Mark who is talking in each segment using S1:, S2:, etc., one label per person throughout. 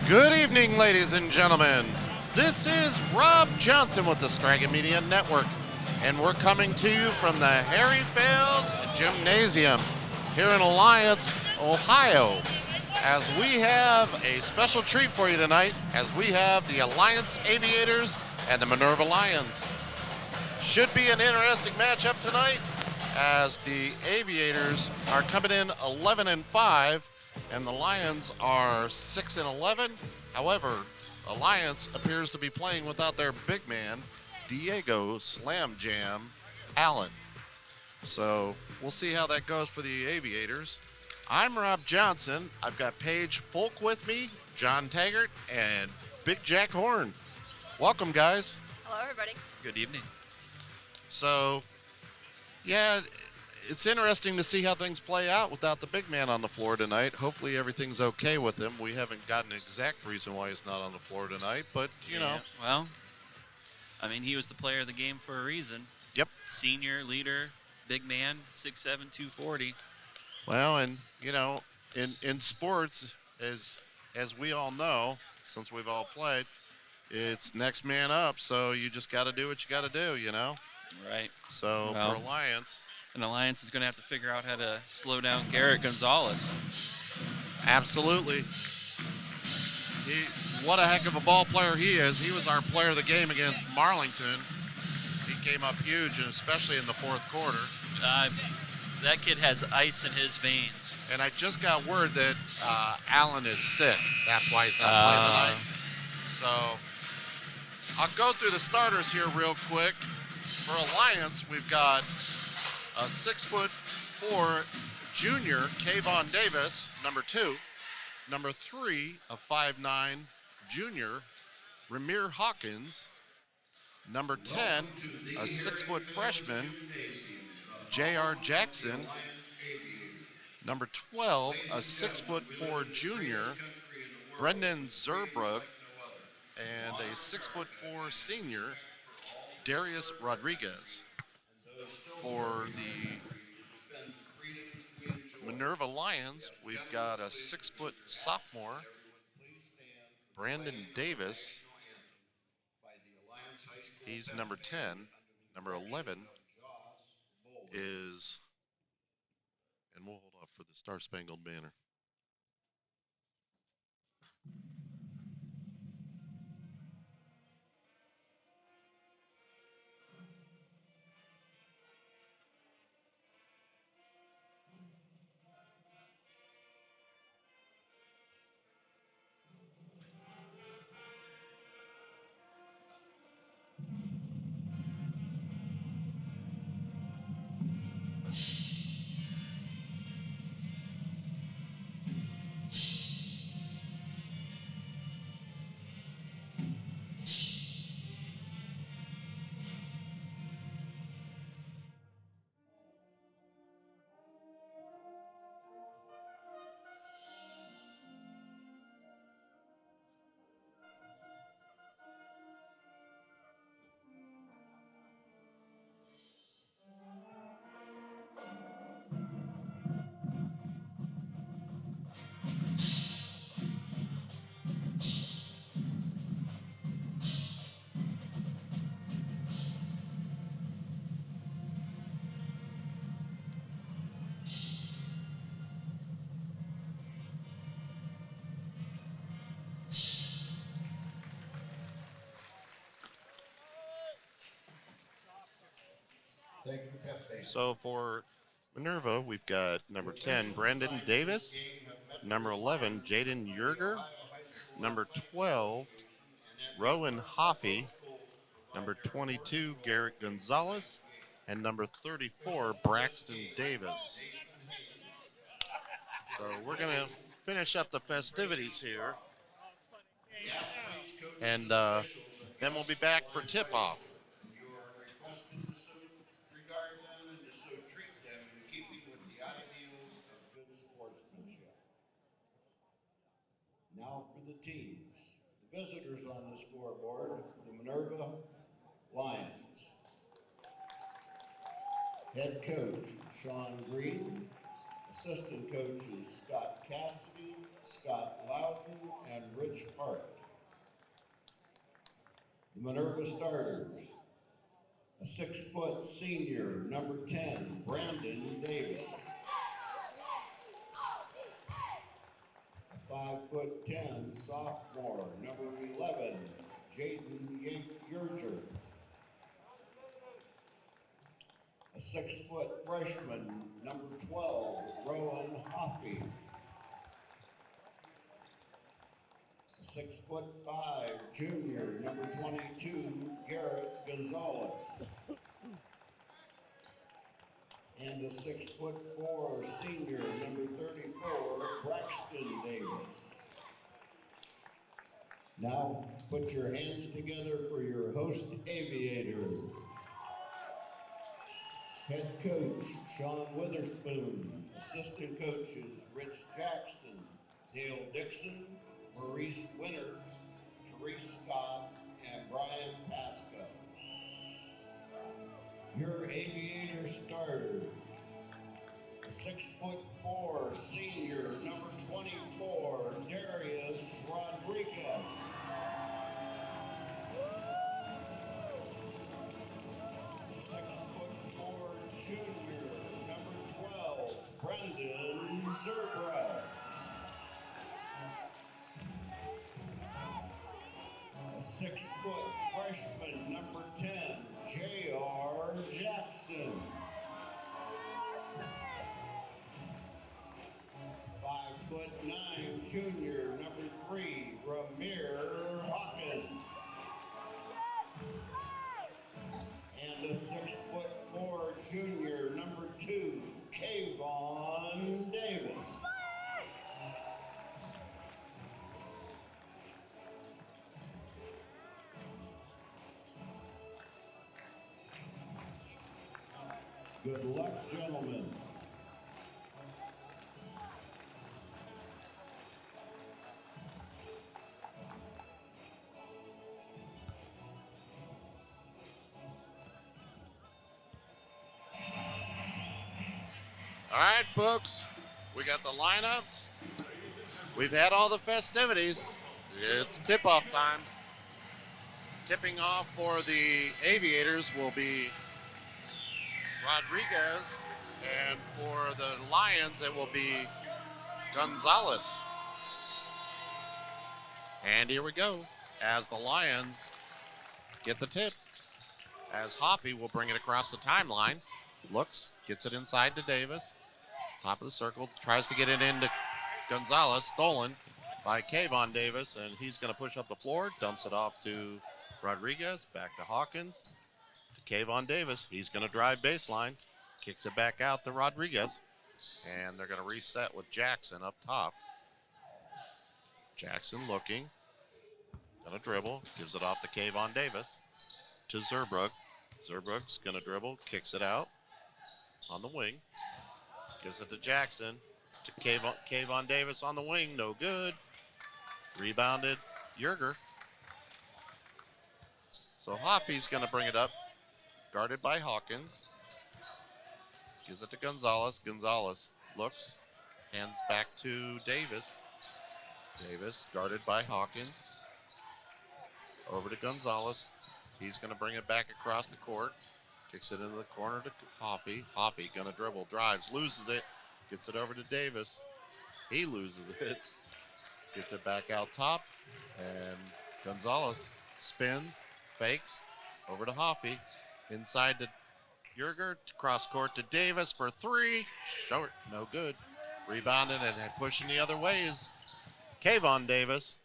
S1: Good evening, ladies and gentlemen. This is Rob Johnson with the Stragan Media Network, and we're coming to you from the Harry Fales Gymnasium here in Alliance, Ohio, as we have a special treat for you tonight, as we have the Alliance Aviators and the Minerva Lions. Should be an interesting matchup tonight, as the Aviators are coming in 11-5, and the Lions are 6-11. However, Alliance appears to be playing without their big man, Diego Slam Jam Allen. So we'll see how that goes for the Aviators. I'm Rob Johnson. I've got Paige Folk with me, John Taggart, and Big Jack Horn. Welcome, guys.
S2: Hello, everybody.
S3: Good evening.
S1: So, yeah, it's interesting to see how things play out without the big man on the floor tonight. Hopefully everything's okay with him. We haven't gotten an exact reason why he's not on the floor tonight, but, you know.
S3: Well, I mean, he was the player of the game for a reason.
S1: Yep.
S3: Senior, leader, big man, 6'7", 240.
S1: Well, and, you know, in sports, as we all know, since we've all played, it's next man up, so you just got to do what you got to do, you know?
S3: Right.
S1: So,
S3: Well,
S1: for Alliance,
S3: an Alliance is going to have to figure out how to slow down Garrett Gonzalez.
S1: absolutely. What a heck of a ball player he is. He was our player of the game against Marlington. He came up huge, and especially in the fourth quarter.
S3: That kid has ice in his veins.
S1: And I just got word that Allen is sick. That's why he's not playing tonight. So I'll go through the starters here real quick. For Alliance, we've got a 6'4" junior, Kayvon Davis, number 2. Number 3, a 5'9" junior, Ramir Hawkins. Number 10, a 6-foot freshman, J.R. Jackson. Number 12, a 6'4" junior, Brendan Zerbrug. And a 6'4" senior, Darius Rodriguez. For the Minerva Lions, we've got a 6-foot sophomore, Brandon Davis. He's number 10. Number 11 is, and we'll hold off for the Star Spangled Banner. So for Minerva, we've got number 10, Brandon Davis. Number 11, Jaden Yerger. Number 12, Rowan Hoffey. Number 22, Garrett Gonzalez. And number 34, Braxton Davis. So we're going to finish up the festivities here. And then we'll be back for tip-off.
S4: Now for the teams. The visitors on the scoreboard, the Minerva Lions. Head coach, Sean Green. Assistant coaches Scott Cassidy, Scott Loudon, and Rich Hart. The Minerva starters. A 6-foot senior, number 10, Brandon Davis. A 5'10" sophomore, number 11, Jaden Yerger. A 6-foot freshman, number 12, Rowan Hoffey. A 6'5" junior, number 22, Garrett Gonzalez. And a 6'4" senior, number 34, Braxton Davis. Now put your hands together for your host aviators. Head coach Sean Witherspoon. Assistant coaches Rich Jackson, Dale Dixon, Maurice Winters, Therese Scott, and Brian Pasco. Your aviator starters. A 6'4" senior, number 24, Darius Rodriguez. A 6'4" junior, number 12, Brendan Zerbra. A 6-foot freshman, number 10, J.R. Jackson. 5'9" junior, number 3, Ramir Hawkins. And a 6'4" junior, number 2, Kayvon Davis. Good luck, gentlemen.
S1: All right, folks, we got the lineups. We've had all the festivities. It's tip-off time. Tipping off for the Aviators will be Rodriguez, and for the Lions, it will be Gonzalez. And here we go, as the Lions get the tip, as Hoffey will bring it across the timeline. Looks, gets it inside to Davis. Top of the circle, tries to get it into Gonzalez, stolen by Kayvon Davis, and he's going to push up the floor, dumps it off to Rodriguez, back to Hawkins, to Kayvon Davis. He's going to drive baseline, kicks it back out to Rodriguez, and they're going to reset with Jackson up top. Jackson looking, going to dribble, gives it off to Kayvon Davis, to Zerbrug. Zerbrug's going to dribble, kicks it out on the wing, gives it to Jackson, to Kayvon Davis on the wing, no good. Rebounded Yerger. So Hoffey's going to bring it up, guarded by Hawkins. Gives it to Gonzalez. Gonzalez looks, hands back to Davis. Davis guarded by Hawkins. Over to Gonzalez. He's going to bring it back across the court. Kicks it into the corner to Hoffey. Hoffey going to dribble, drives, loses it. Gets it over to Davis. He loses it. Gets it back out top. And Gonzalez spins, fakes, over to Hoffey. Inside to Yerger, cross court to Davis for three. Short, no good. Rebounded and pushing the other way is Kayvon Davis.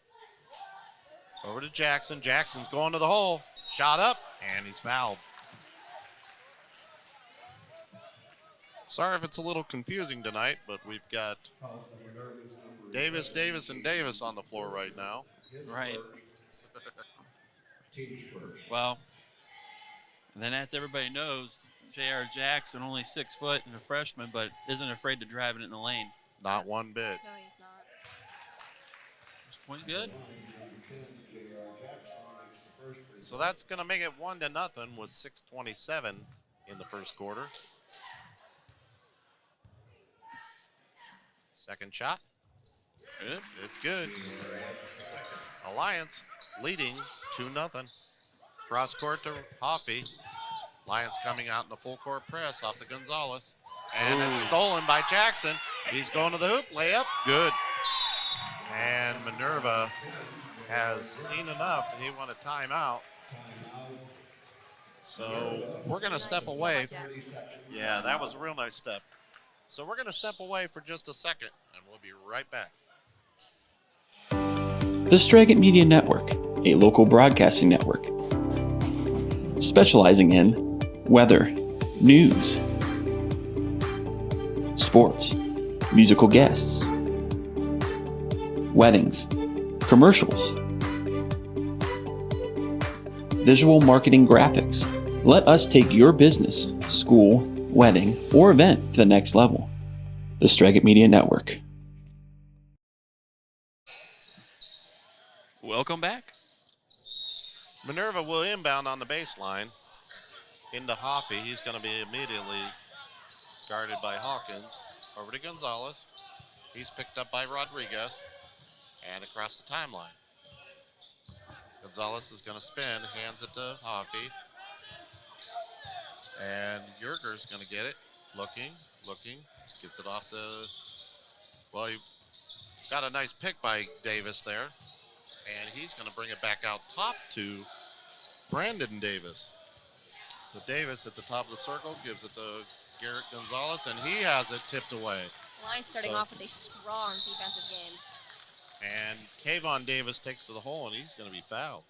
S1: Over to Jackson. Jackson's going to the hole. Shot up, and he's fouled. Sorry if it's a little confusing tonight, but we've got Davis, Davis, and Davis on the floor right now.
S3: Right. Well, then as everybody knows, J.R. Jackson, only 6 foot and a freshman, but isn't afraid to drive it in the lane.
S1: Not one bit.
S2: No, he's not.
S3: This point good.
S1: So that's going to make it 1-0 with 6:27 in the first quarter. Second shot.
S3: Good.
S1: It's good. Alliance leading 2-0. Cross court to Hoffey. Lions coming out in the full court press off the Gonzalez. And it's stolen by Jackson. He's going to the hoop. Layup. Good. And Minerva has seen enough that he want a timeout. So we're going to step away. Yeah, that was a real nice step. So we're going to step away for just a second, and we'll be right back.
S2: The Straggett Media Network, a local broadcasting network, specializing in weather, news, sports, musical guests, weddings, commercials, visual marketing graphics. Let us take your business, school, wedding, or event to the next level. The Straggett Media Network.
S3: Welcome back.
S1: Minerva will inbound on the baseline into Hoffey. He's going to be immediately guarded by Hawkins. Over to Gonzalez. He's picked up by Rodriguez and across the timeline. Gonzalez is going to spin, hands it to Hoffey. And Yerger's going to get it. Looking, gets it off the, well, he got a nice pick by Davis there. And he's going to bring it back out top to Brandon Davis. So Davis at the top of the circle gives it to Garrett Gonzalez, and he has it tipped away.
S5: Lions starting off with a strong defensive game.
S1: And Kayvon Davis takes to the hole, and he's going to be fouled.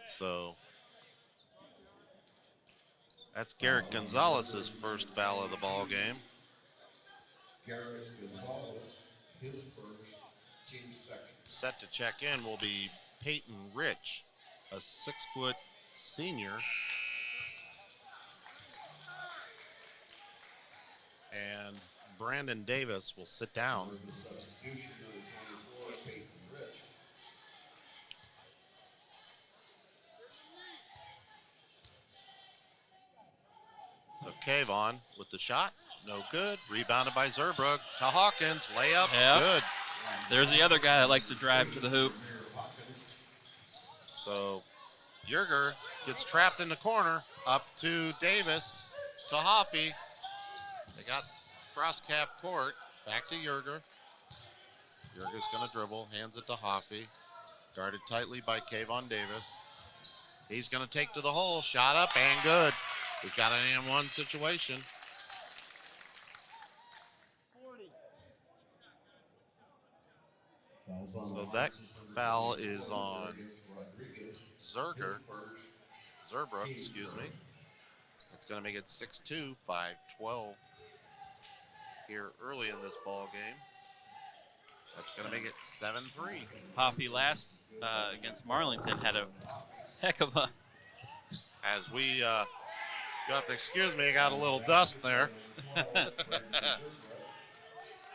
S1: So that's Garrett Gonzalez's first foul of the ball game.
S4: Garrett Gonzalez, his first, team second.
S1: Set to check in will be Peyton Rich, a 6-foot senior. And Brandon Davis will sit down.
S4: The substitution number 24, Peyton Rich.
S1: So Kayvon with the shot, no good. Rebounded by Zerbrook to Hawkins. Layup's
S3: Yep.
S1: good.
S3: There's the other guy that likes to drive to the hoop.
S1: So Yerger gets trapped in the corner. Up to Davis to Hoffey. They got cross calf court. Back to Yerger. Yerger's going to dribble. Hands it to Hoffey. Guarded tightly by Kayvon Davis. He's going to take to the hole. Shot up and good. We've got an and-one situation. So that foul is on Zerbrook, excuse me. It's going to make it 6-2, 5-12 here early in this ball game. That's going to make it 7-3.
S3: Hoffey last against Marlington had a heck of a.
S1: As we, you'll have to excuse me, I got a little dust there.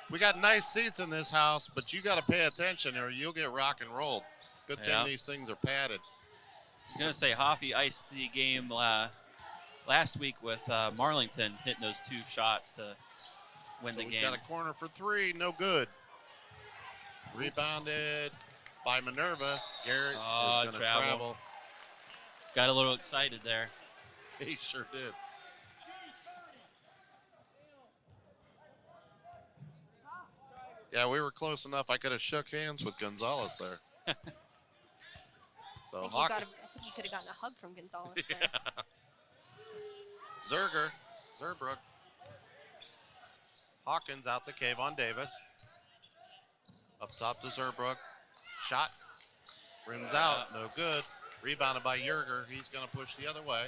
S1: We got nice seats in this house, but you got to pay attention or you'll get rock and rolled. Good thing these things are padded.
S3: I was going to say Hoffey iced the game last week with Marlington hitting those 2 shots to win the game.
S1: We've got a corner for 3, no good. Rebounded by Minerva. Garrett is going to travel.
S3: Got a little excited there.
S1: He sure did. Yeah, we were close enough. I could have shook hands with Gonzalez there. So
S5: I think you could have gotten a hug from Gonzalez there.
S1: Zerbrook. Hawkins out to Kayvon Davis. Up top to Zerbrook. Shot. Rims out. No good. Rebounded by Yerger. He's going to push the other way.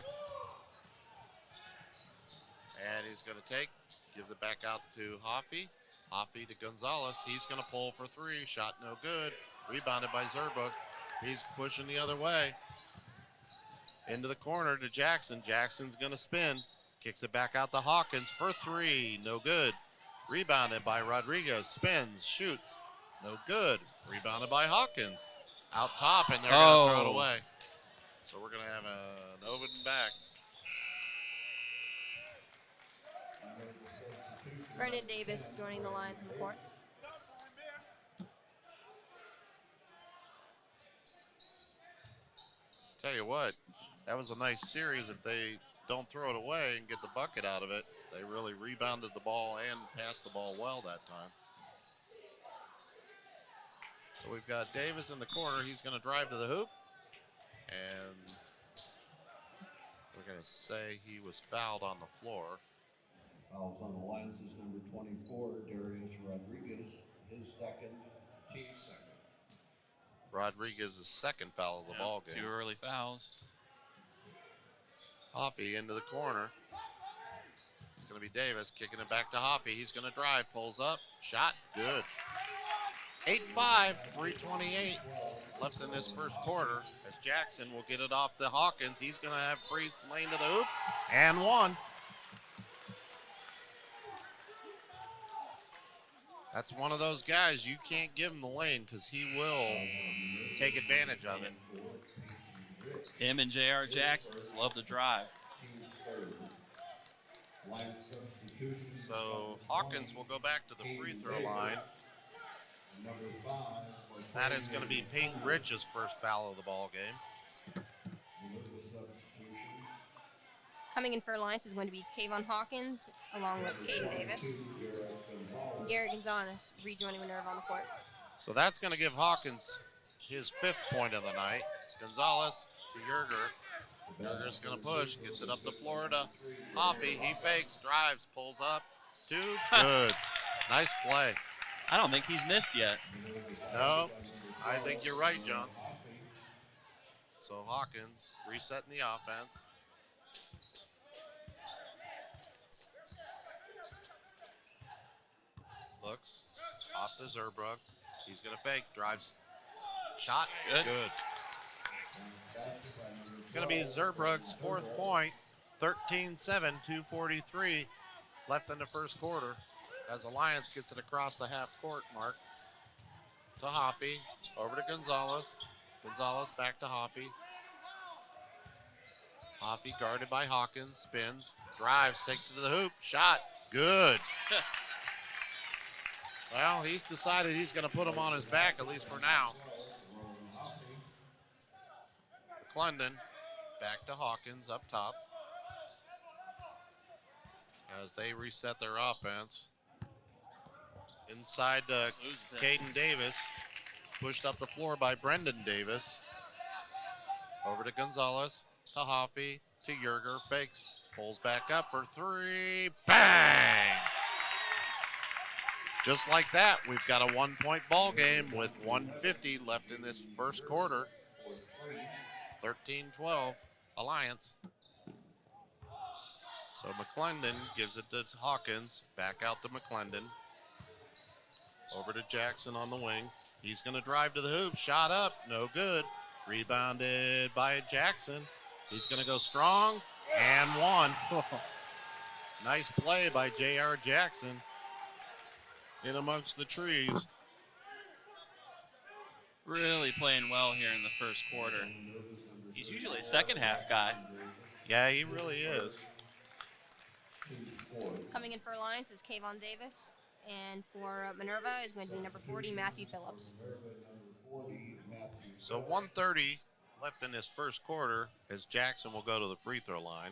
S1: And he's going to take. Gives it back out to Hoffey. Hoffey to Gonzalez. He's going to pull for 3. Shot no good. Rebounded by Zerbrook. He's pushing the other way. Into the corner to Jackson. Jackson's going to spin. Kicks it back out to Hawkins for 3. No good. Rebounded by Rodriguez. Spins. Shoots. No good. Rebounded by Hawkins. Out top, and they're going to throw it away. So we're going to have an over and back.
S5: Brendan Davis joining the Lions in the court.
S1: Tell you what, that was a nice series. If they don't throw it away and get the bucket out of it, they really rebounded the ball and passed the ball well that time. So we've got Davis in the corner. He's going to drive to the hoop. And we're going to say he was fouled on the floor.
S4: Fouls on the Lions is number 24, Darius Rodriguez, his second, team's second.
S1: Rodriguez's second foul of the ball game.
S3: 2 early fouls.
S1: Hoffey into the corner. It's going to be Davis kicking it back to Hoffey. He's going to drive, pulls up, shot, good. 8-5, 3:28 left in this first quarter as Jackson will get it off to Hawkins. He's going to have free lane to the hoop, and one. That's one of those guys, you can't give him the lane because he will take advantage of it.
S3: Him and J.R. Jackson just love to drive.
S1: So Hawkins will go back to the free throw line. That is going to be Peyton Rich's first foul of the ball game.
S5: Coming in for Alliance is going to be Kayvon Hawkins, along with Caden Davis. Garrett Gonzalez rejoining Minerva on the court.
S1: So that's going to give Hawkins his 5th point of the night. Gonzalez to Yerger. Yerger's going to push, gets it up the floor to Hoffey. He fakes, drives, pulls up. 2, good. Nice play.
S3: I don't think he's missed yet.
S1: No, I think you're right, John. So Hawkins resetting the offense. Looks off to Zerbrug. He's going to fake, drives, shot,
S3: Good.
S1: It's going to be Zerbrug's 4th point, 13-7, 2:43 left in the first quarter as Alliance gets it across the half-court mark to Hoffey, over to Gonzalez. Gonzalez back to Hoffey. Hoffey guarded by Hawkins, spins, drives, takes it to the hoop, shot, good. Well, he's decided he's going to put him on his back, at least for now. McClendon back to Hawkins up top as they reset their offense. Inside to Caden Davis, pushed up the floor by Brendan Davis. Over to Gonzalez, to Hoffey, to Yerger, fakes, pulls back up for 3, bang! Just like that, we've got a 1-point ball game with 1:50 left in this first quarter. 13-12, Alliance. So McClendon gives it to Hawkins, back out to McClendon. Over to Jackson on the wing. He's going to drive to the hoop, shot up, no good. Rebounded by Jackson. He's going to go strong, and one. Nice play by J.R. Jackson in amongst the trees.
S3: Really playing well here in the first quarter. He's usually a second half guy.
S1: Yeah, he really is.
S5: Coming in for Alliance is Kayvon Davis. And for Minerva is going to be number 40, Matthew Phillips.
S1: So 1:30 left in this first quarter as Jackson will go to the free throw line.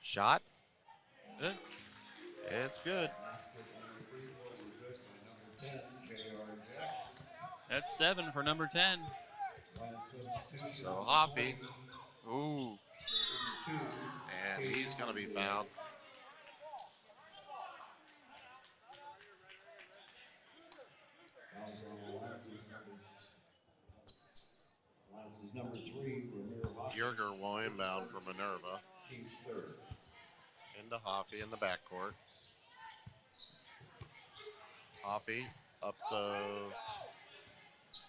S1: Shot.
S3: Good.
S1: It's good.
S3: That's 7 for number 10.
S1: So Hoffey,
S3: Ooh.
S1: and he's going to be fouled.
S4: Number 3,
S1: Yerger will inbound for Minerva.
S4: team's third.
S1: Into Hoffey in the backcourt. Hoffey up to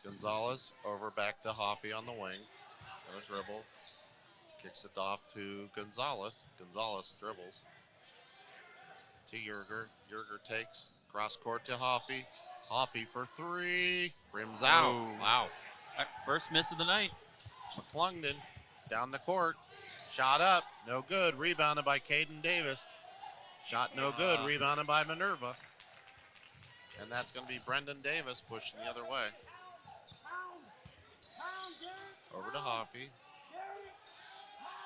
S1: Gonzalez, over back to Hoffey on the wing. Gonna dribble. Kicks it off to Gonzalez. Gonzalez dribbles. To Yerger. Yerger takes. Cross court to Hoffey. Hoffey for 3. Rims out.
S3: Oh.
S1: Wow.
S3: First miss of the night.
S1: Shot no good. Rebounded by Minerva. And that's going to be Brendan Davis pushing the other way. Over to Hoffey.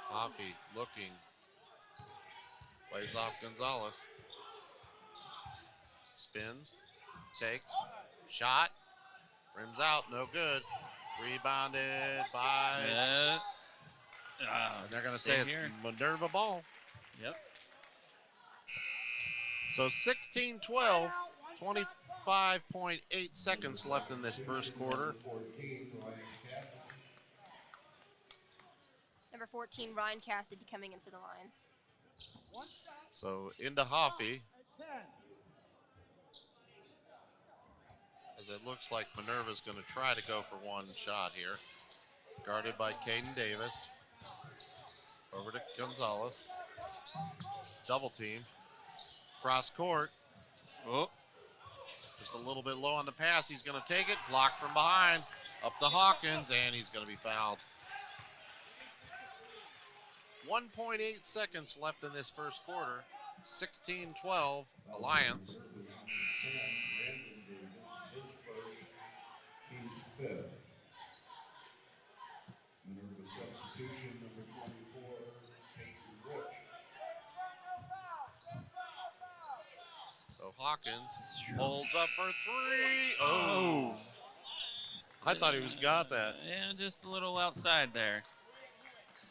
S1: Hoffey looking. Waves off Gonzalez. Spins. Takes. Shot. Rims out. No good. Rebounded by... and they're going to say it's Minerva ball.
S3: Yep.
S1: So 16-12. 25.8 seconds left in this first quarter.
S5: Number 14, Ryan Cassidy coming in for the Lions.
S1: So into Hoffey. As it looks like Minerva's going to try to go for one shot here. Guarded by Caden Davis. Over to Gonzalez. Double team. Cross court.
S3: Oh.
S1: Just a little bit low on the pass. He's going to take it. Blocked from behind. Up to Hawkins, and he's going to be fouled. 1.8 seconds left in this first quarter. 16-12, Alliance.
S4: Minerva substitution, number 24, Peyton Rich.
S1: So Hawkins holds up for three. Oh. I thought he was got that.
S3: Yeah, just a little outside there.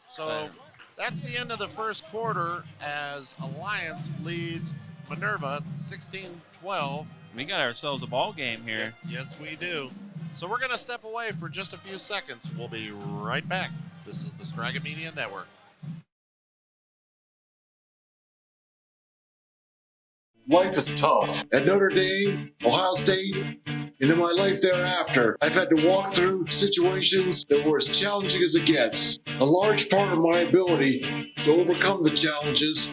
S1: So that's the end of the first quarter as Alliance leads Minerva 16-12.
S3: We got ourselves a ball game here.
S1: Yes, we do. So we're going to step away for just a few seconds. We'll be right back. This is the Straga Media Network.
S6: Life is tough. At Notre Dame, Ohio State, and in my life thereafter, I've had to walk through situations that were as challenging as it gets. A large part of my ability to overcome the challenges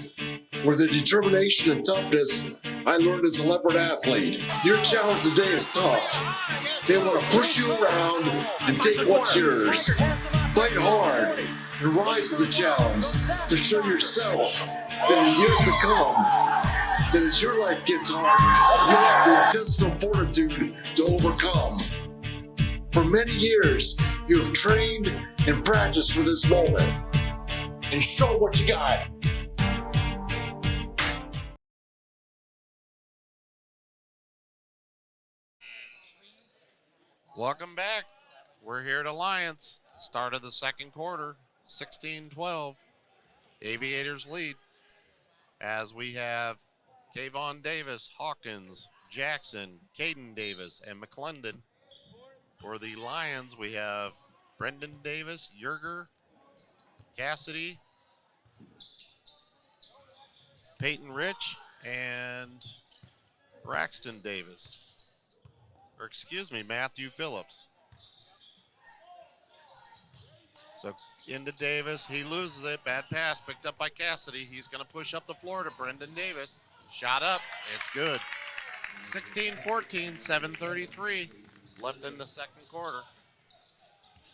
S6: were the determination and toughness I learned as a leopard athlete. Your challenge today is tough. They want to push you around and take what's yours. Fight hard and rise to the challenge to show yourself that in years to come, that as your life gets hard, you'll have the intestinal fortitude to overcome. For many years, you have trained and practiced for this moment. And show what you got.
S1: Welcome back. We're here at Alliance. Start of the second quarter, 16-12. Aviators lead as we have Kayvon Davis, Hawkins, Jackson, Caden Davis, and McClendon. For the Lions, we have Brendan Davis, Yerger, Cassidy, Peyton Rich, and Braxton Davis. Or excuse me, Matthew Phillips. So into Davis, he loses it. Bad pass picked up by Cassidy. He's going to push up the floor to Brendan Davis. Shot up, it's good. 16-14, 7:33 left in the second quarter.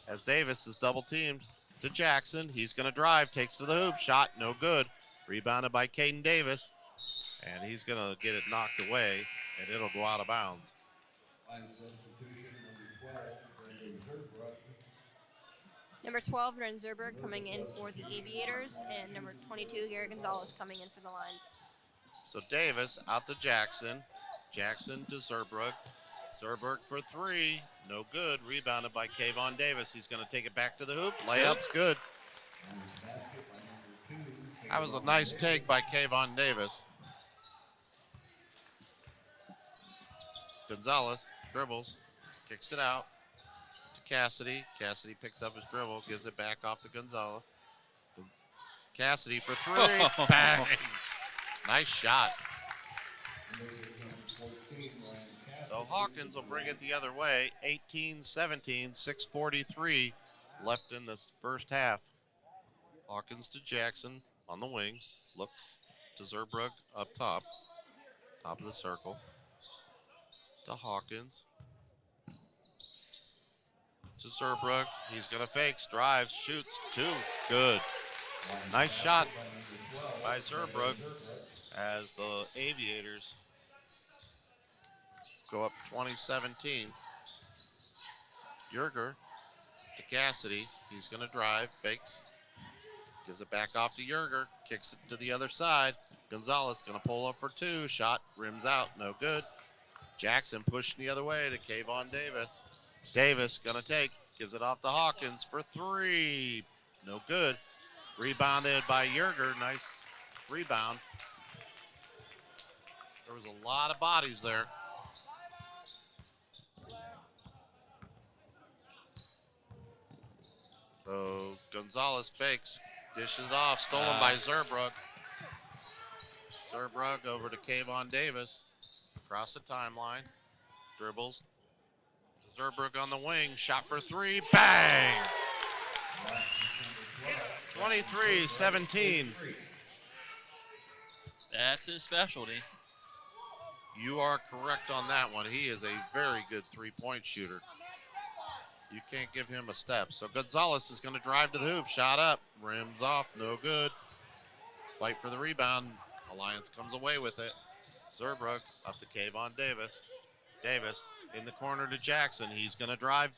S1: As Davis is double teamed to Jackson. He's going to drive, takes to the hoop, shot, no good. Rebounded by Caden Davis. And he's going to get it knocked away, and it'll go out of bounds.
S4: Line substitution, number 12, Brendan Zerbrug.
S5: Number 12, Ren Zerberg coming in for the Aviators, and number 22, Garrett Gonzalez coming in for the Lions.
S1: So Davis out to Jackson. Jackson to Zerbrug. Zerberg for three. No good. Rebounded by Kayvon Davis. He's going to take it back to the hoop. Layup's good. That was a nice take by Kayvon Davis. Gonzalez dribbles. Kicks it out to Cassidy. Cassidy picks up his dribble. Gives it back off to Gonzalez. Cassidy for three. Bang. Nice shot. So Hawkins will bring it the other way. 18-17, 6:43 left in this first half. Hawkins to Jackson on the wing. Looks to Zerbrug up top. Top of the circle. To Hawkins. To Zerbrug. He's going to fakes, drives, shoots. Two. Good. Nice shot by Zerbrug as the Aviators go up 20-17. Yerger to Cassidy. He's going to drive, fakes, gives it back off to Yerger, kicks it to the other side. Gonzalez going to pull up for two. Shot, rims out, no good. Jackson pushing the other way to Kayvon Davis. Davis going to take, gives it off to Hawkins for three. No good. Rebounded by Yerger. Nice rebound. There was a lot of bodies there. So Gonzalez fakes, dishes it off, stolen by Zerbrug. Zerbrug over to Kayvon Davis. Across the timeline. Dribbles. Zerbrug on the wing. Shot for three. Bang! 23-17.
S3: That's his specialty.
S1: You are correct on that one. He is a very good three-point shooter. You can't give him a step. So Gonzalez is going to drive to the hoop. Shot up. Rims off. No good. Fight for the rebound. Alliance comes away with it. Zerbrug up to Kayvon Davis. Davis in the corner to Jackson. He's going to drive.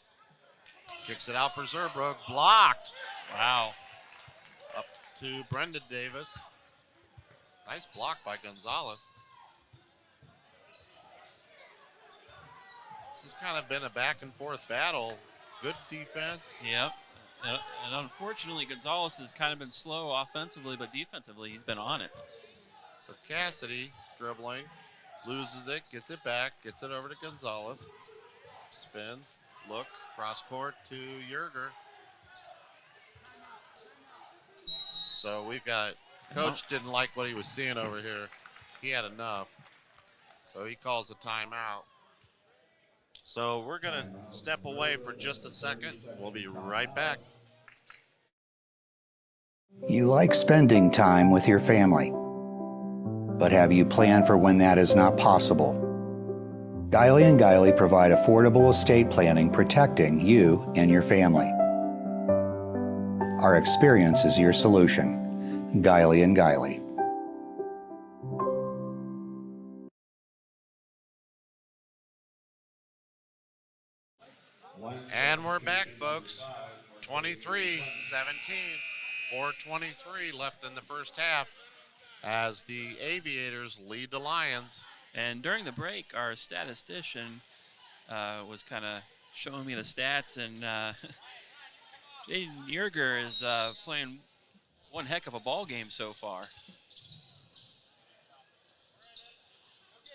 S1: Kicks it out for Zerbrug. Blocked.
S3: Wow.
S1: Up to Brendan Davis. Nice block by Gonzalez. This has kind of been a back and forth battle. Good defense.
S3: Yep. And unfortunately, Gonzalez has kind of been slow offensively, but defensively, he's been on it.
S1: So Cassidy dribbling, loses it, gets it back, gets it over to Gonzalez. Spins, looks, cross court to Yerger. So we've got, Coach didn't like what he was seeing over here. He had enough. So he calls a timeout. So we're going to step away for just a second. We'll be right back.
S7: You like spending time with your family, but have you planned for when that is not possible? Guiley & Guiley provide affordable estate planning protecting you and your family. Our experience is your solution. Guiley & Guiley.
S1: And we're back, folks. 23-17. 4:23 left in the first half as the Aviators lead the Lions.
S3: And during the break, our statistician was kind of showing me the stats, and Jaden Yerger is playing one heck of a ball game so far.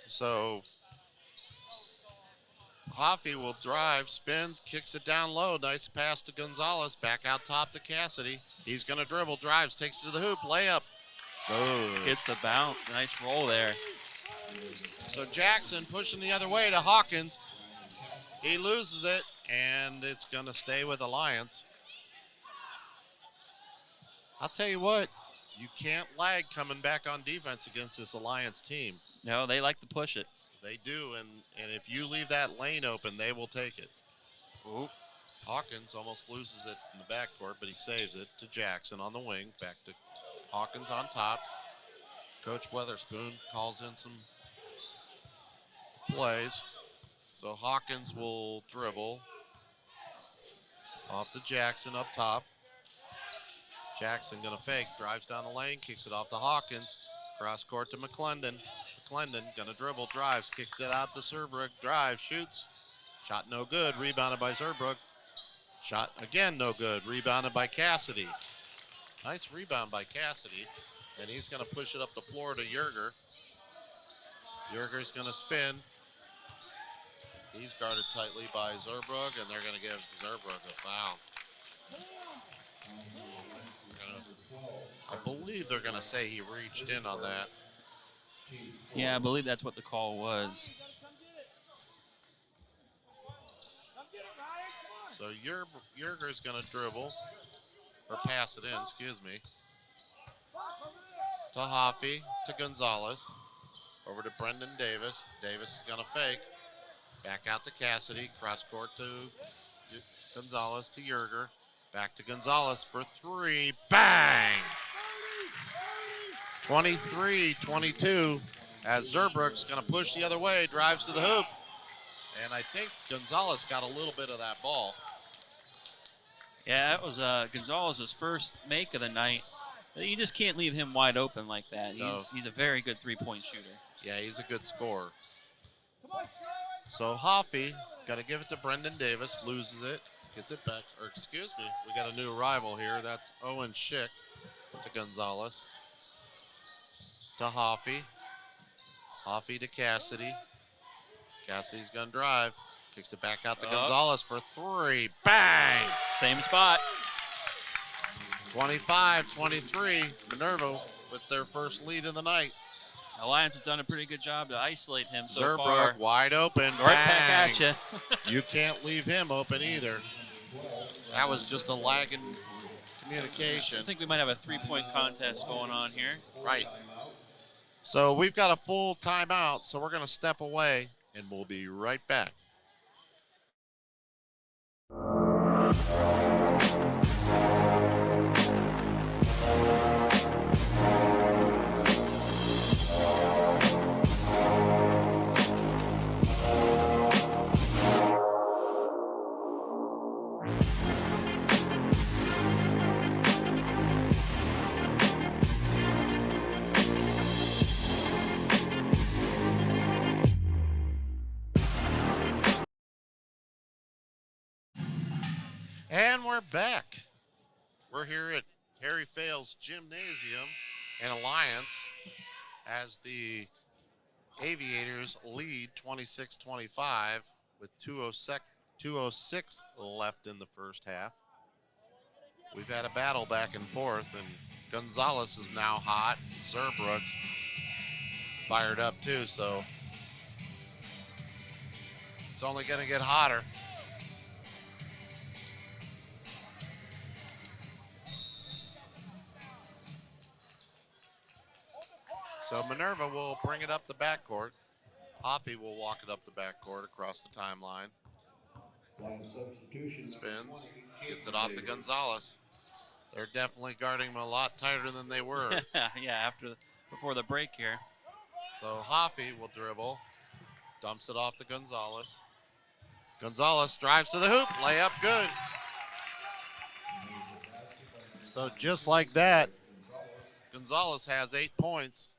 S1: So Hoffey will drive, spins, kicks it down low. Nice pass to Gonzalez. Back out top to Cassidy. He's going to dribble, drives, takes it to the hoop, layup. Good.
S3: Gets the bounce. Nice roll there.
S1: So Jackson pushing the other way to Hawkins. He loses it, and it's going to stay with Alliance. I'll tell you what, you can't lag coming back on defense against this Alliance team.
S3: No, they like to push it.
S1: They do, and if you leave that lane open, they will take it. Ooh. Hawkins almost loses it in the backcourt, but he saves it to Jackson on the wing. Back to Hawkins on top. Coach Weatherspoon calls in some plays. So Hawkins will dribble off to Jackson up top. Jackson gonna fake, drives down the lane, kicks it off to Hawkins. Cross court to McClendon. McClendon gonna dribble, drives, kicks it out to Zerbrug, drives, shoots. Shot no good, rebounded by Zerbrug. Shot again no good, rebounded by Cassidy. Nice rebound by Cassidy, and he's gonna push it up the floor to Yerger. Yerger's gonna spin. He's guarded tightly by Zerbrug, and they're gonna give Zerbrug a foul. I believe they're gonna say he reached in on that.
S3: Yeah, I believe that's what the call was.
S1: So Yerger's gonna dribble, or pass it in, excuse me. To Hoffey, to Gonzalez. Over to Brendan Davis. Davis is gonna fake. Back out to Cassidy, cross court to Gonzalez, to Yerger. Back to Gonzalez for three, bang! 23-22 as Zerbrook's going to push the other way, drives to the hoop. And I think Gonzalez got a little bit of that ball.
S3: Yeah, that was Gonzalez's first make of the night. You just can't leave him wide open like that.
S1: No.
S3: He's a very good three-point shooter.
S1: Yeah, he's a good scorer. So Hoffey got to give it to Brendan Davis, loses it, gets it back. Or excuse me, we got a new arrival here. That's Owen Schick to Gonzalez. To Hoffey. Hoffey to Cassidy. Cassidy's going to drive. Kicks it back out to Gonzalez for three. Bang!
S3: Same spot.
S1: 25-23. Minerva with their first lead of the night.
S3: Alliance has done a pretty good job to isolate him so
S1: Zerbrook
S3: far.
S1: wide open.
S3: Right back at you.
S1: You can't leave him open either. That was just a lagging communication.
S3: I think we might have a three-point contest going on here.
S1: Right. So we've got a full timeout, so we're going to step away, and we'll be right back. And we're back. We're here at Harry Fales Gymnasium in Alliance as the Aviators lead 26-25 with 2:06 left in the first half. We've had a battle back and forth, and Gonzalez is now hot. Zerbrook's fired up too, so it's only going to get hotter. So Minerva will bring it up the backcourt. Hoffey will walk it up the backcourt across the timeline. Spins, gets it off to Gonzalez. They're definitely guarding him a lot tighter than they were.
S3: Yeah, before the break here.
S1: So Hoffey will dribble, dumps it off to Gonzalez. Gonzalez drives to the hoop, layup good. So just like that, Gonzalez has 8 points.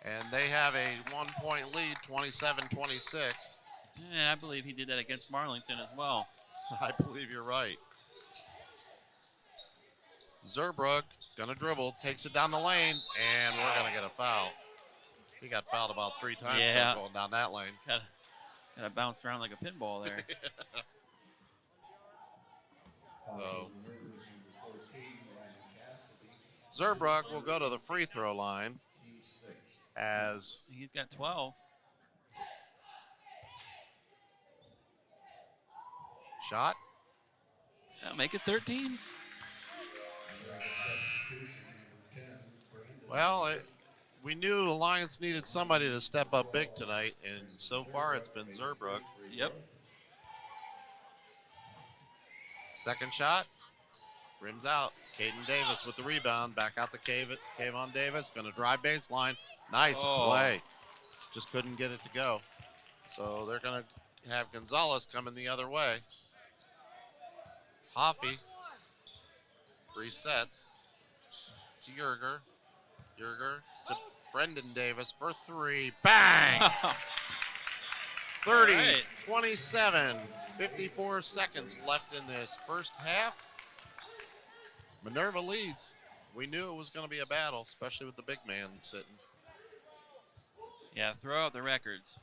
S1: And they have a 1-point lead, 27-26.
S3: Yeah, I believe he did that against Marlington as well.
S1: I believe you're right. Zerbrook gonna dribble, takes it down the lane, and we're gonna get a foul. He got fouled about 3 times going down that lane.
S3: Kind of bounced around like a pinball there.
S1: So Zerbrook will go to the free throw line as
S3: he's got 12.
S1: Shot.
S3: Make it 13.
S1: Well, we knew Alliance needed somebody to step up big tonight, and so far it's been Zerbrook.
S3: Yep.
S1: Second shot. Rims out. Caden Davis with the rebound. Back out to Kayvon Davis. Going to drive baseline. Nice play. Just couldn't get it to go. So they're going to have Gonzalez coming the other way. Hoffey resets to Yerger. Yerger to Brendan Davis for three. Bang! 30,
S3: right.
S1: 27, 54 seconds left in this first half. Minerva leads. We knew it was going to be a battle, especially with the big man sitting.
S3: Yeah, throw out the records.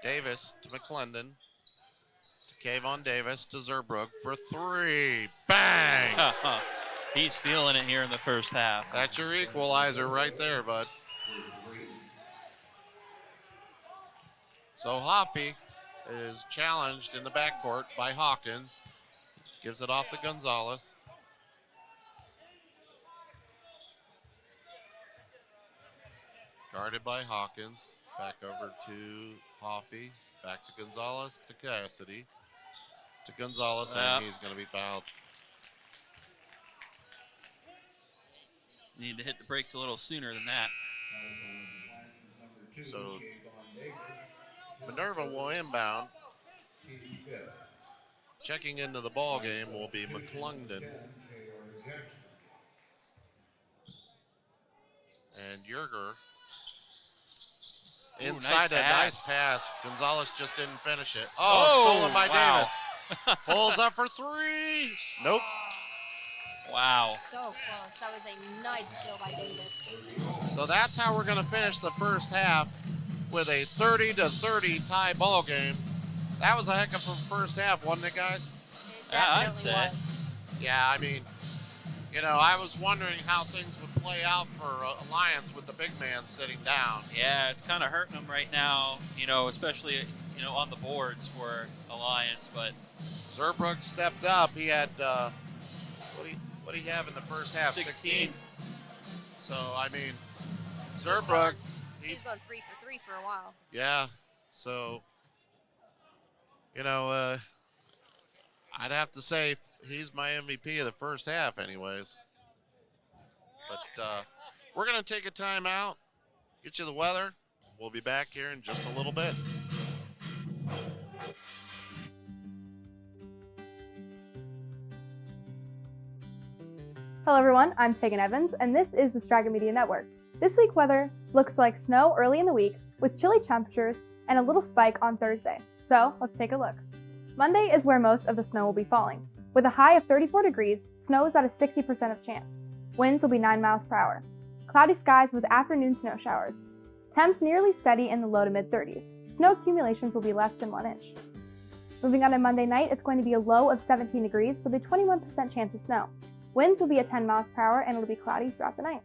S1: Davis to McClendon. To Kayvon Davis to Zerbrook for three. Bang!
S3: He's feeling it here in the first half.
S1: That's your equalizer right there, bud. So Hoffey is challenged in the backcourt by Hawkins. Gives it off to Gonzalez. Guarded by Hawkins. Back over to Hoffey. Back to Gonzalez to Cassidy. To Gonzalez, and he's going to be fouled.
S3: You need to hit the brakes a little sooner than that.
S1: So Minerva will inbound. Checking into the ball game will be McClungton. And Yerger. Inside a nice pass. Gonzalez just didn't finish it. Oh, stolen by
S3: wow.
S1: Davis. Pulls up for three. Nope.
S3: Wow.
S5: So close. That was a nice steal by Davis.
S1: So that's how we're going to finish the first half with a 30-30 tie ball game. That was a heck of a first half, wasn't it, guys?
S5: It
S3: Yeah, I'd
S5: definitely
S3: say.
S5: was.
S1: Yeah, I mean, you know, I was wondering how things would play out for Alliance with the big man sitting down.
S3: Yeah, it's kind of hurting them right now, you know, especially, you know, on the boards for Alliance, but
S1: Zerbrook stepped up. He had, what did he have in the first half? 16. So, I mean, Zerbrook.
S5: He was going 3 for 3 for a while.
S1: Yeah, so, you know, I'd have to say he's my MVP of the first half anyways. But we're going to take a timeout, get you the weather. We'll be back here in just a little bit.
S8: Hello everyone, I'm Tegan Evans, and this is the Straga Media Network. This week weather looks like snow early in the week with chilly temperatures and a little spike on Thursday. So let's take a look. Monday is where most of the snow will be falling. With a high of 34 degrees, snow is at a 60% of chance. Winds will be 9 miles per hour. Cloudy skies with afternoon snow showers. Temps nearly steady in the low to mid 30s. Snow accumulations will be less than 1 inch. Moving on to Monday night, it's going to be a low of 17 degrees with a 21% chance of snow. Winds will be at 10 miles per hour and it'll be cloudy throughout the night.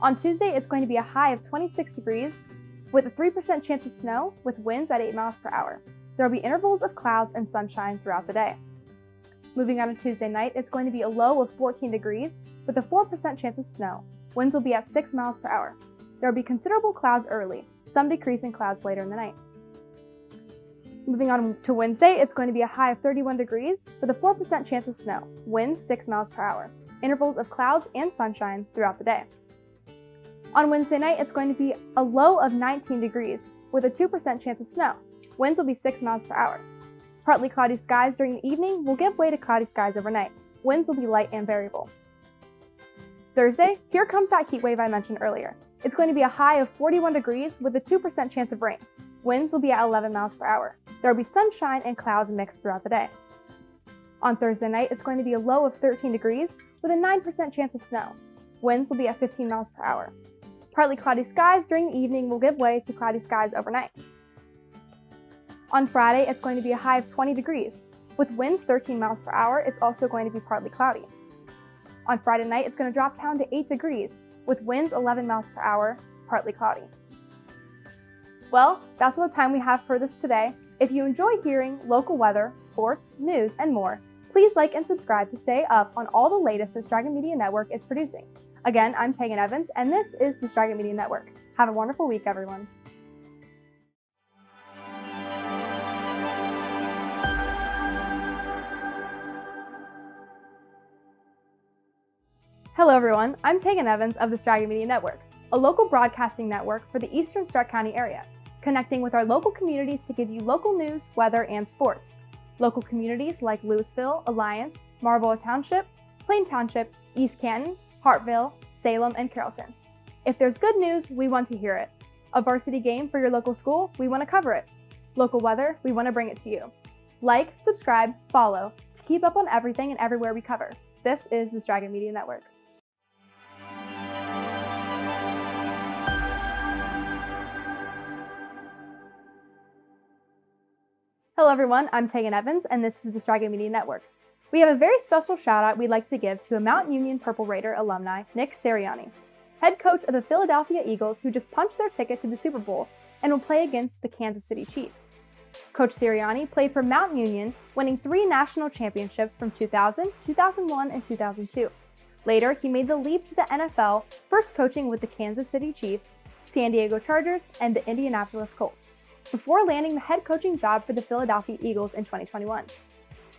S8: On Tuesday, it's going to be a high of 26 degrees with a 3% chance of snow with winds at 8 miles per hour. There will be intervals of clouds and sunshine throughout the day. Moving on to Tuesday night, it's going to be a low of 14 degrees with a 4% chance of snow. Winds will be at 6 miles per hour. There will be considerable clouds early, some decreasing clouds later in the night. Moving on to Wednesday, it's going to be a high of 31 degrees with a 4% chance of snow. Winds 6 miles per hour. Intervals of clouds and sunshine throughout the day. On Wednesday night, it's going to be a low of 19 degrees with a 2% chance of snow. Winds will be 6 miles per hour. Partly cloudy skies during the evening will give way to cloudy skies overnight. Winds will be light and variable. Thursday, here comes that heat wave I mentioned earlier. It's going to be a high of 41 degrees with a 2% chance of rain. Winds will be at 11 miles per hour. There will be sunshine and clouds mixed throughout the day. On Thursday night, it's going to be a low of 13 degrees with a 9% chance of snow. Winds will be at 15 miles per hour. Partly cloudy skies during the evening will give way to cloudy skies overnight. On Friday, it's going to be a high of 20 degrees. With winds 13 miles per hour, it's also going to be partly cloudy. On Friday night, it's going to drop down to 8 degrees, with winds 11 miles per hour, partly cloudy. Well, that's all the time we have for this today. If you enjoy hearing local weather, sports, news, and more, please like and subscribe to stay up on all the latest that Straga Media Network is producing. Again, I'm Tegan Evans, and this is the Straga Media Network. Have a wonderful week, everyone. Hello, everyone. I'm Tegan Evans of the Straga Media Network, a local broadcasting network for the eastern Stark County area, connecting with our local communities to give you local news, weather, and sports. Local communities like Louisville, Alliance, Marlboro Township, Plain Township, East Canton, Hartville, Salem, and Carrollton. If there's good news, we want to hear it. A varsity game for your local school, we want to cover it. Local weather, we want to bring it to you. Like, subscribe, follow to keep up on everything and everywhere we cover. This is the Straga Media Network. Hello everyone, I'm Tegan Evans, and this is the Straga Media Network. We have a very special shout out we'd like to give to a Mount Union Purple Raider alumni, Nick Sirianni, head coach of the Philadelphia Eagles who just punched their ticket to the Super Bowl and will play against the Kansas City Chiefs. Coach Sirianni played for Mount Union, winning 3 national championships from 2000, 2001, and 2002. Later, he made the leap to the NFL, first coaching with the Kansas City Chiefs, San Diego Chargers, and the Indianapolis Colts, before landing the head coaching job for the Philadelphia Eagles in 2021.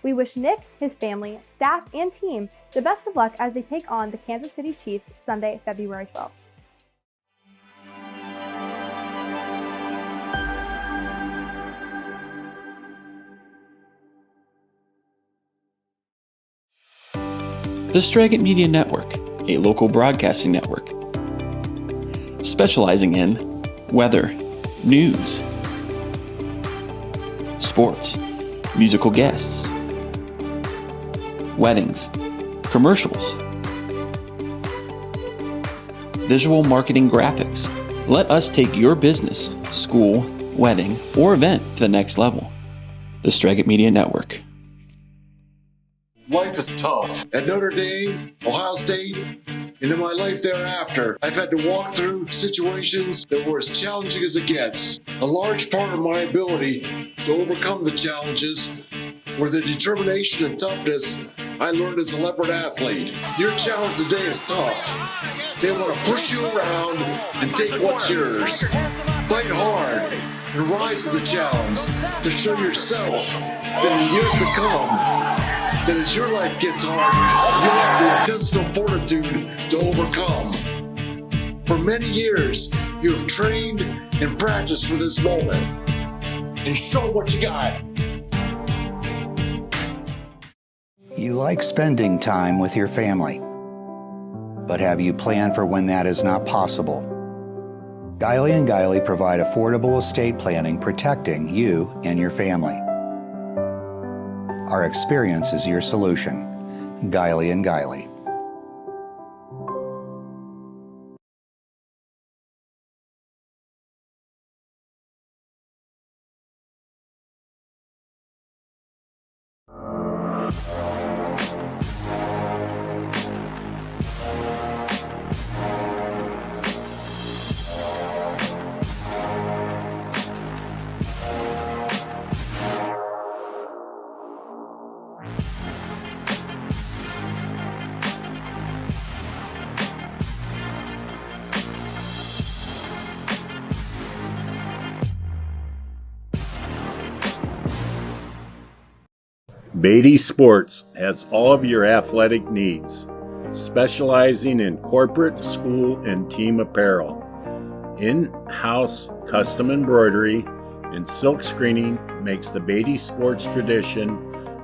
S8: We wish Nick, his family, staff, and team the best of luck as they take on the Kansas City Chiefs Sunday, February 12th.
S2: The Straggett Media Network, a local broadcasting network, specializing in weather, news, sports, musical guests, weddings, commercials, visual marketing graphics. Let us take your business, school, wedding, or event to the next level. The Straggett Media Network.
S6: Life is tough. At Notre Dame, Ohio State, and in my life thereafter, I've had to walk through situations that were as challenging as it gets. A large part of my ability to overcome the challenges were the determination and toughness I learned as a leopard athlete. Your challenge today is tough. They want to push you around and take what's yours. Fight hard and rise to the challenge to show yourself that in years to come, that as your life gets hard, you'll have the intestinal fortitude to overcome. For many years, you have trained and practiced for this moment. And show what you got.
S7: You like spending time with your family, but have you planned for when that is not possible? Guiley & Guiley provide affordable estate planning protecting you and your family. Our experience is your solution. Guiley & Guiley.
S9: Beatty Sports has all of your athletic needs, specializing in corporate, school, and team apparel. In-house custom embroidery and silk screening makes the Beatty Sports tradition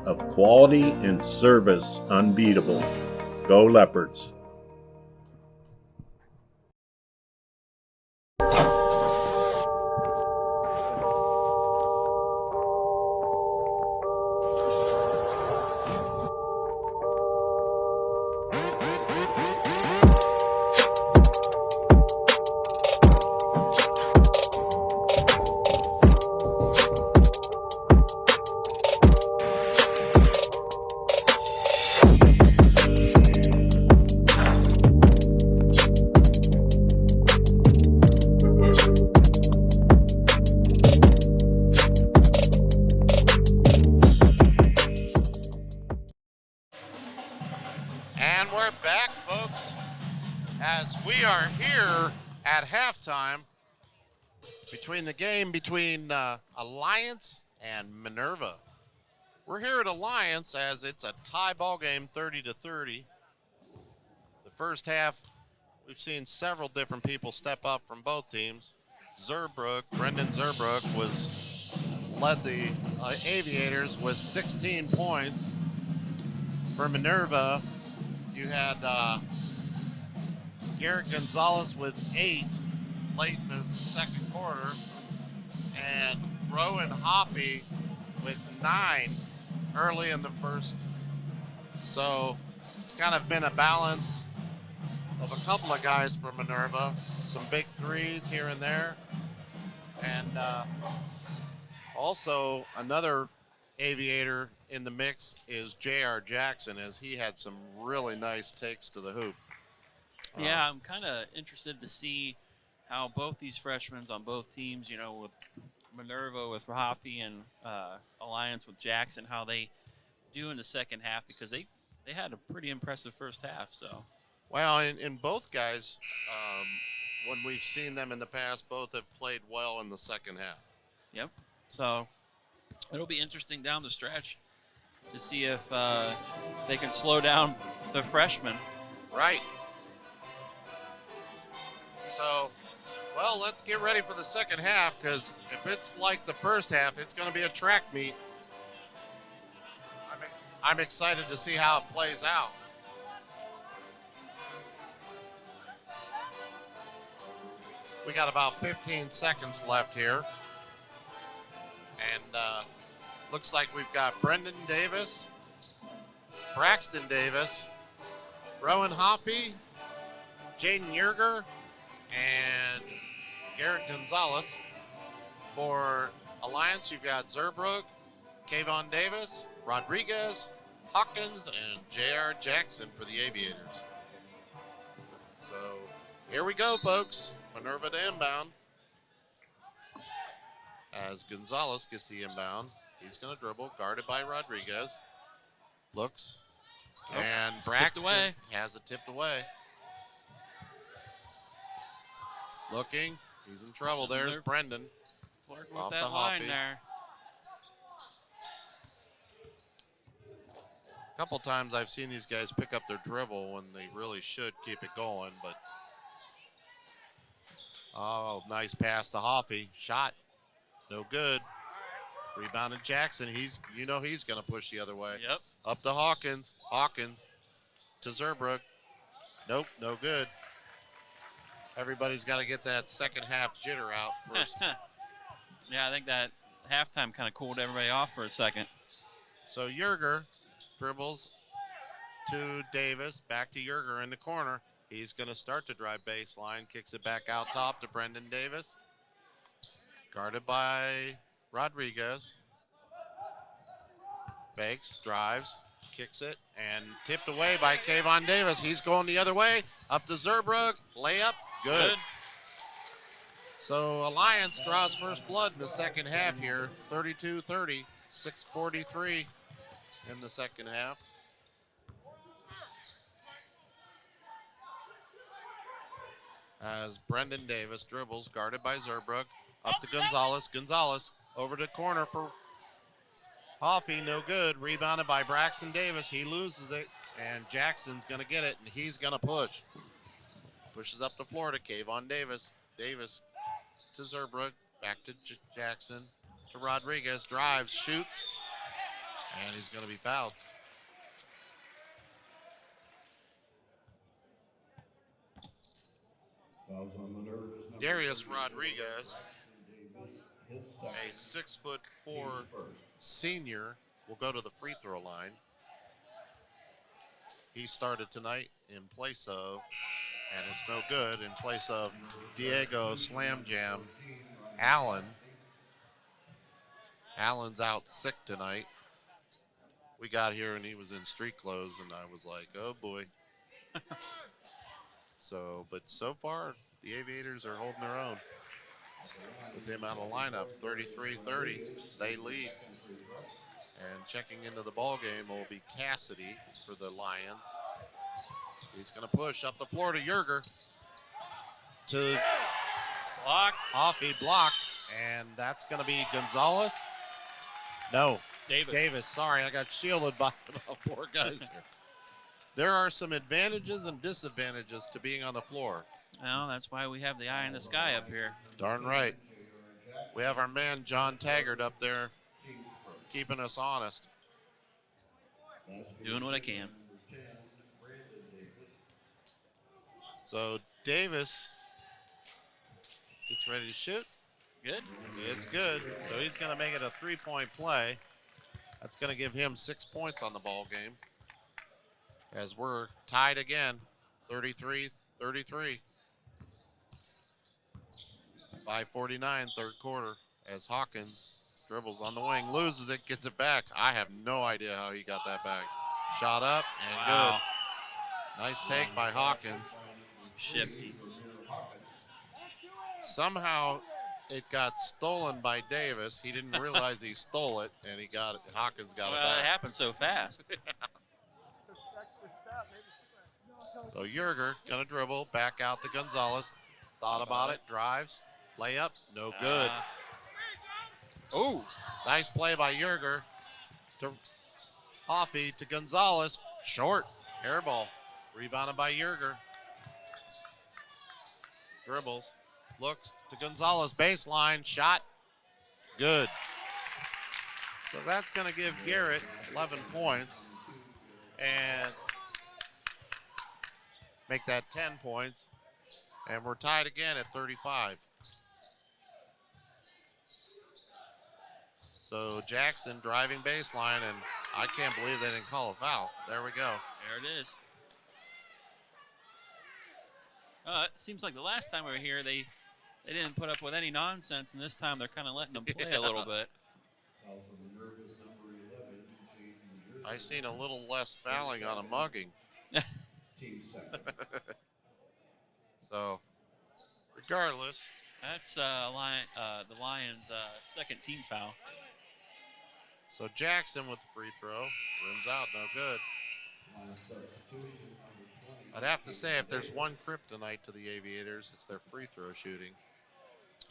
S9: of quality and service unbeatable. Go Leopards!
S1: And we're back, folks, as we are here at halftime between the game between Alliance and Minerva. We're here at Alliance as it's a tie ball game, 30-30. The first half, we've seen several different people step up from both teams. Brendan Zerbrook led the Aviators with 16 points. For Minerva, you had Garrett Gonzalez with 8 late in the second quarter, and Rowan Hoffey with 9 early in the first. So it's kind of been a balance of a couple of guys for Minerva, some big threes here and there, and also another Aviator in the mix is J.R. Jackson, as he had some really nice takes to the hoop.
S3: Yeah, I'm kind of interested to see how both these freshmen on both teams, you know, with Minerva with Hoppy and Alliance with Jackson, how they do in the second half, because they had a pretty impressive first half. So,
S1: well, in both guys, when we've seen them in the past, both have played well in the second half.
S3: Yep. So it'll be interesting down the stretch. to see if they can slow down the freshmen.
S1: Right. So, well, let's get ready for the second half, because if it's like the first half, it's going to be a track meet. I'm excited to see how it plays out. We got about 15 seconds left here. And looks like we've got Brendan Davis, Braxton Davis, Rowan Hoffey, Jaden Yerger, and Garrett Gonzalez. For Alliance, you've got Zerbrook, Kayvon Davis, Rodriguez, Hawkins, and J.R. Jackson for the Aviators. So here we go, folks. Minerva to inbound. As Gonzalez gets the inbound, he's going to dribble, guarded by Rodriguez. Looks, and Braxton has it tipped away. Looking, he's in trouble. There's Brendan.
S3: Flirting with that line there.
S1: A couple times I've seen these guys pick up their dribble when they really should keep it going, but oh, nice pass to Hoffey. Shot, no good. Rebounded Jackson. He's going to push the other way.
S3: Yep.
S1: Up to Hawkins. Hawkins to Zerbrook. Nope, no good. Everybody's got to get that second half jitter out first.
S3: Yeah, I think that halftime kind of cooled everybody off for a second.
S1: So Yerger dribbles to Davis, back to Yerger in the corner. He's going to start to drive baseline, kicks it back out top to Brendan Davis. Guarded by Rodriguez. Bakes, drives, kicks it, and tipped away by Kayvon Davis. He's going the other way, up to Zerbrook, layup, good. So Alliance draws first blood in the second half here, 32-30, 6:43 in the second half. As Brendan Davis dribbles, guarded by Zerbrook, up to Gonzalez. Gonzalez over to corner for Hoffey, no good. Rebounded by Braxton Davis. He loses it, and Jackson's going to get it, and he's going to push. Pushes up the floor to Kayvon Davis. Davis to Zerbrook, back to Jackson, to Rodriguez. Drives, shoots, and he's going to be fouled. Darius Rodriguez, a 6'4" senior, will go to the free throw line. He started tonight in place of, and it's no good, in place of Diego Slam Jam Allen. Allen's out sick tonight. We got here and he was in street clothes, and I was like, oh boy. So, but so far, the Aviators are holding their own. With him out of lineup, 33-30, they lead. And checking into the ball game will be Cassidy for the Lions. He's going to push up the floor to Yerger. To
S3: block.
S1: Hoffey blocked, and that's going to be Gonzalez. No,
S3: Davis.
S1: Sorry, I got shielded by about four guys here. There are some advantages and disadvantages to being on the floor.
S3: Well, that's why we have the eye in the sky up here.
S1: Darn right. We have our man John Taggart up there keeping us honest.
S3: Doing what I can.
S1: So Davis gets ready to shoot.
S3: Good.
S1: It's good. So he's going to make it a three-point play. That's going to give him 6 points on the ball game. As we're tied again, 33-33. 5:49, third quarter, as Hawkins dribbles on the wing, loses it, gets it back. I have no idea how he got that back. Shot up and good. Nice take by Hawkins.
S3: Shifty.
S1: Somehow it got stolen by Davis. He didn't realize he stole it, and he got it. Hawkins got it back.
S3: It happened so fast.
S1: So Yerger gonna dribble back out to Gonzalez. Thought about it, drives, layup, no good.
S3: Oh,
S1: nice play by Yerger to Hoffy to Gonzalez. Short. Airball. Rebounded by Yerger. Dribbles. Looks to Gonzalez. Baseline. Shot. Good. So that's going to give Garrett 11 points and make that 10 points. And we're tied again at 35. So Jackson driving baseline, and I can't believe they didn't call a foul. There we go.
S3: There it is. It seems like the last time we were here, they didn't put up with any nonsense, and this time they're kind of letting them play a little bit.
S1: I seen a little less fouling on a mugging. So, regardless.
S3: That's the Lions' second team foul.
S1: So Jackson with the free throw. Rims out, no good. I'd have to say if there's one kryptonite to the Aviators, it's their free throw shooting.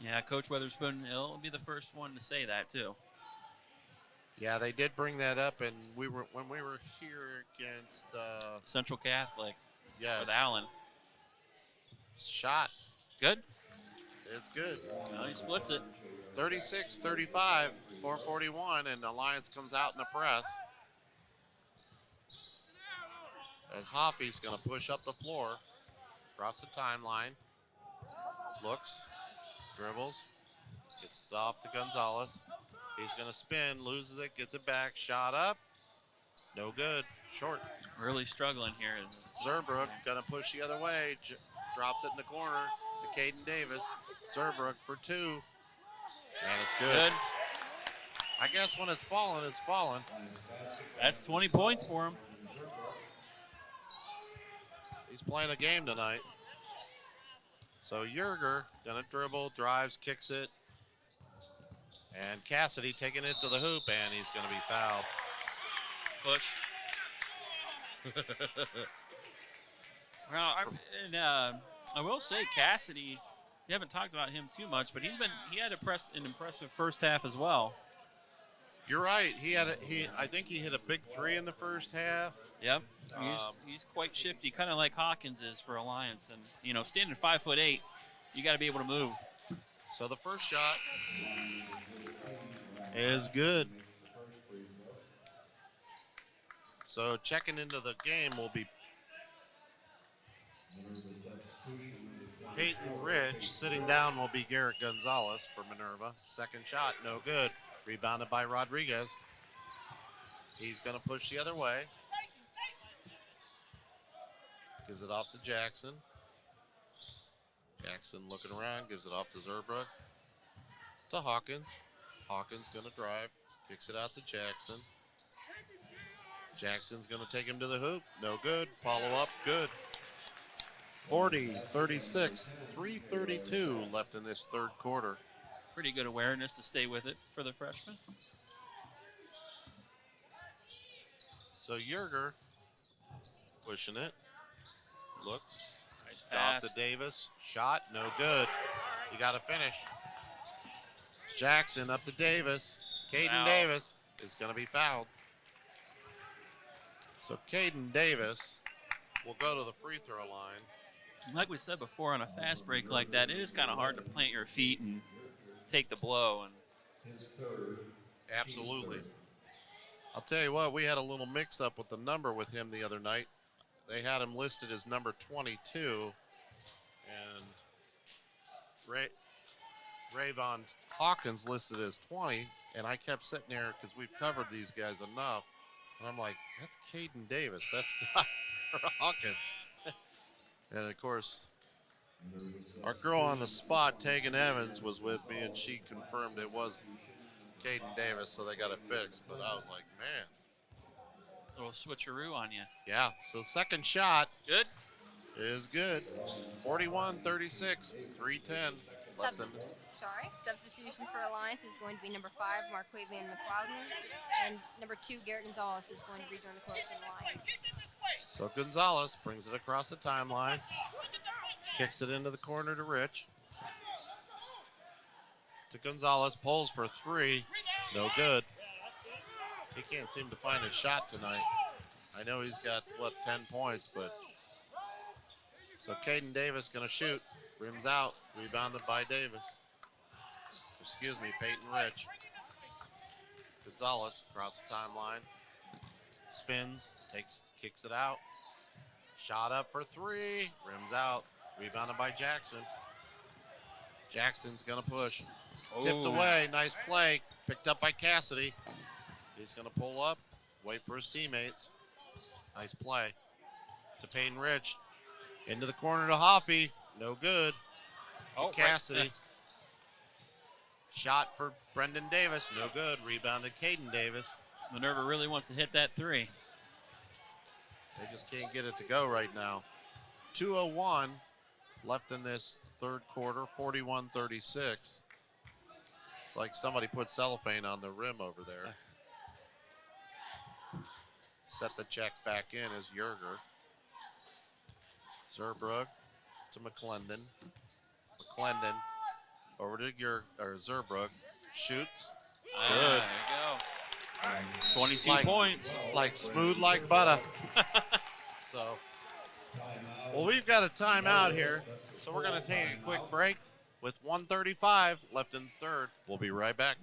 S3: Yeah, Coach Weatherspoon, he'll be the first one to say that too.
S1: Yeah, they did bring that up, and when we were here against
S3: Central Catholic.
S1: Yes.
S3: With Allen.
S1: Shot.
S3: Good.
S1: It's good.
S3: Well, he splits it.
S1: 36-35, 4:41, and Alliance comes out in the press. As Hoffy's going to push up the floor, across the timeline, looks, dribbles, gets off to Gonzalez. He's going to spin, loses it, gets it back, shot up, no good, short.
S3: Really struggling here.
S1: Zerbrook going to push the other way, drops it in the corner to Caden Davis. Zerbrook for two, and it's good. I guess when it's falling, it's falling.
S3: That's 20 points for him.
S1: He's playing a game tonight. So Yerger gonna dribble, drives, kicks it. And Cassidy taking it to the hoop, and he's gonna be fouled.
S3: Push. Well, I will say Cassidy, we haven't talked about him too much, but he had an impressive first half as well.
S1: You're right. I think he hit a big three in the first half.
S3: Yep. He's quite shifty, kind of like Hawkins is for Alliance. And, standing 5'8", you got to be able to move.
S1: So the first shot is good. So checking into the game will be Peyton Rich. Sitting down will be Garrett Gonzalez for Minerva. Second shot, no good. Rebounded by Rodriguez. He's going to push the other way. Gives it off to Jackson. Jackson looking around, gives it off to Zerbrook. To Hawkins. Hawkins going to drive. Kicks it out to Jackson. Jackson's going to take him to the hoop. No good. Follow up, good. 40-36, 3:32 left in this third quarter.
S3: Pretty good awareness to stay with it for the freshman.
S1: So Yerger pushing it. Looks.
S3: Nice pass.
S1: Off to Davis. Shot, no good. You got to finish. Jackson up to Davis. Caden Davis is going to be fouled. So Caden Davis will go to the free throw line.
S3: Like we said before, on a fast break like that, it is kind of hard to plant your feet and take the blow. And
S1: absolutely. I'll tell you what, we had a little mix-up with the number with him the other night. They had him listed as number 22, and Rayvon Hawkins listed as 20, and I kept sitting there because we've covered these guys enough, and I'm like, that's Caden Davis. That's not Hawkins. And, of course, our girl on the spot, Tegan Evans, was with me, and she confirmed it was Caden Davis, so they got it fixed. But I was like, man.
S3: A little switcheroo on you.
S1: Yeah, so second shot.
S3: Good.
S1: Is good. 41-36, 3:10 left in.
S5: Substitution for Alliance is going to be number 5, Marquavian McLeodon, and number 2, Garrett Gonzalez is going to rejoin the court for the Lions.
S1: So Gonzalez brings it across the timeline, kicks it into the corner to Rich. To Gonzalez, pulls for 3, no good. He can't seem to find his shot tonight. I know he's got, 10 points, but. So Caden Davis going to shoot. Rims out. Rebounded by Davis. Excuse me, Peyton Rich. Gonzalez across the timeline. Spins, kicks it out. Shot up for three. Rims out. Rebounded by Jackson. Jackson's going to push. Tipped away. Nice play. Picked up by Cassidy. He's going to pull up. Wait for his teammates. Nice play. To Peyton Rich. Into the corner to Hoffey. No good. Cassidy.
S3: Right.
S1: Shot for Brendan Davis. No good. Rebounded Caden Davis.
S3: Minerva really wants to hit that three.
S1: They just can't get it to go right now. 2:01 left in this third quarter, 41-36. It's like somebody put cellophane on the rim over there. Set the check back in as Yerger. Zerbrug to McClendon. McClendon over to Zerbrug. Shoots. Good.
S3: There you go. 22 points.
S1: It's like smooth like butter. So, well, we've got a timeout here. So we're going to take a quick break with 1:35 left in the third. We'll be right back.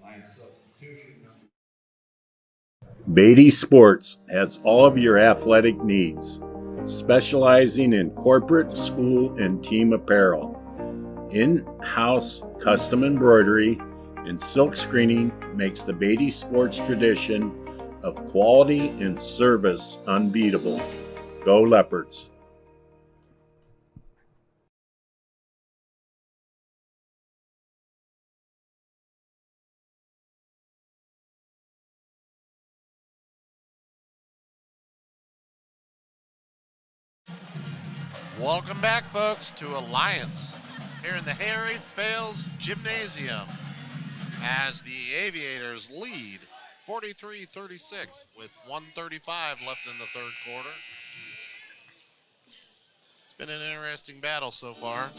S9: Beatty Sports has all of your athletic needs, specializing in corporate, school, and team apparel. In-house custom embroidery and silk screening makes the Beatty Sports tradition of quality and service unbeatable. Go Leopards!
S1: Welcome back, folks, to Alliance here in the Harry Fales Gymnasium as the Aviators lead 43-36 with 1:35 left in the third quarter. It's been an interesting battle so far.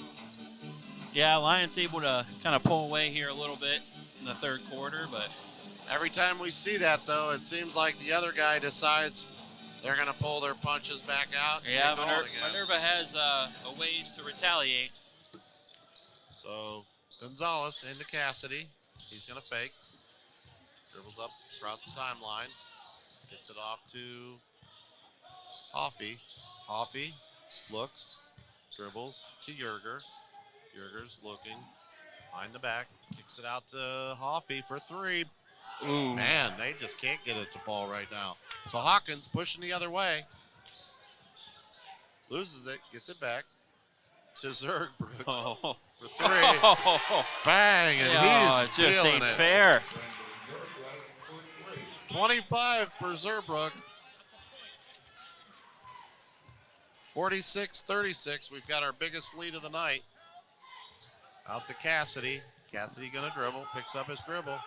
S3: Yeah, Alliance able to kind of pull away here a little bit in the third quarter, but
S1: every time we see that, though, it seems like the other guy decides they're going to pull their punches back out.
S3: Yeah, Minerva has a ways to retaliate.
S1: So Gonzalez into Cassidy. He's going to fake. Dribbles up across the timeline. Gets it off to Hoffey. Hoffey looks, dribbles to Yerger. Yerger's looking behind the back. Kicks it out to Hoffey for three.
S3: Ooh.
S1: Man, they just can't get it to fall right now. So Hawkins pushing the other way. Loses it, gets it back to Zerbrug for three. Bang, and he's
S3: it just ain't fair.
S1: 25 for Zerbrug. 46-36. We've got our biggest lead of the night. Out to Cassidy. Cassidy going to dribble. Picks up his dribble.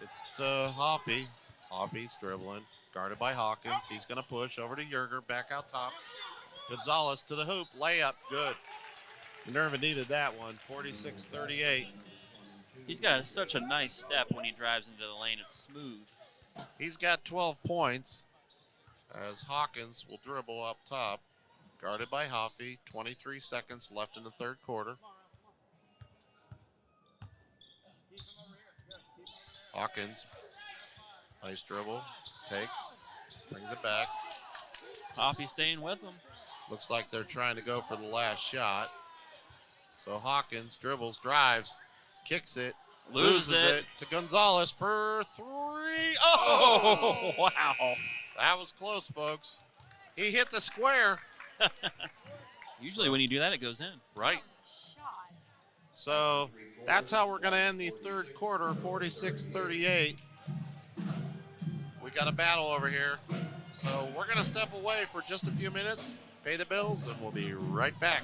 S1: It's to Hoffey. Hoffey's dribbling. Guarded by Hawkins. He's going to push over to Yerger. Back out top. Gonzalez to the hoop. Layup. Good. Minerva needed that one. 46-38.
S3: He's got such a nice step when he drives into the lane. It's smooth.
S1: He's got 12 points as Hawkins will dribble up top. Guarded by Hoffey. 23 seconds left in the third quarter. Hawkins, nice dribble, takes, brings it back.
S3: Hoffey staying with him.
S1: Looks like they're trying to go for the last shot. So Hawkins dribbles, drives, kicks it, loses it to Gonzalez for three. Oh,
S3: wow.
S1: That was close, folks. He hit the square.
S3: Usually when you do that, it goes in.
S1: Right. So that's how we're going to end the third quarter, 46-38. We got a battle over here. So we're going to step away for just a few minutes, pay the bills, and we'll be right back.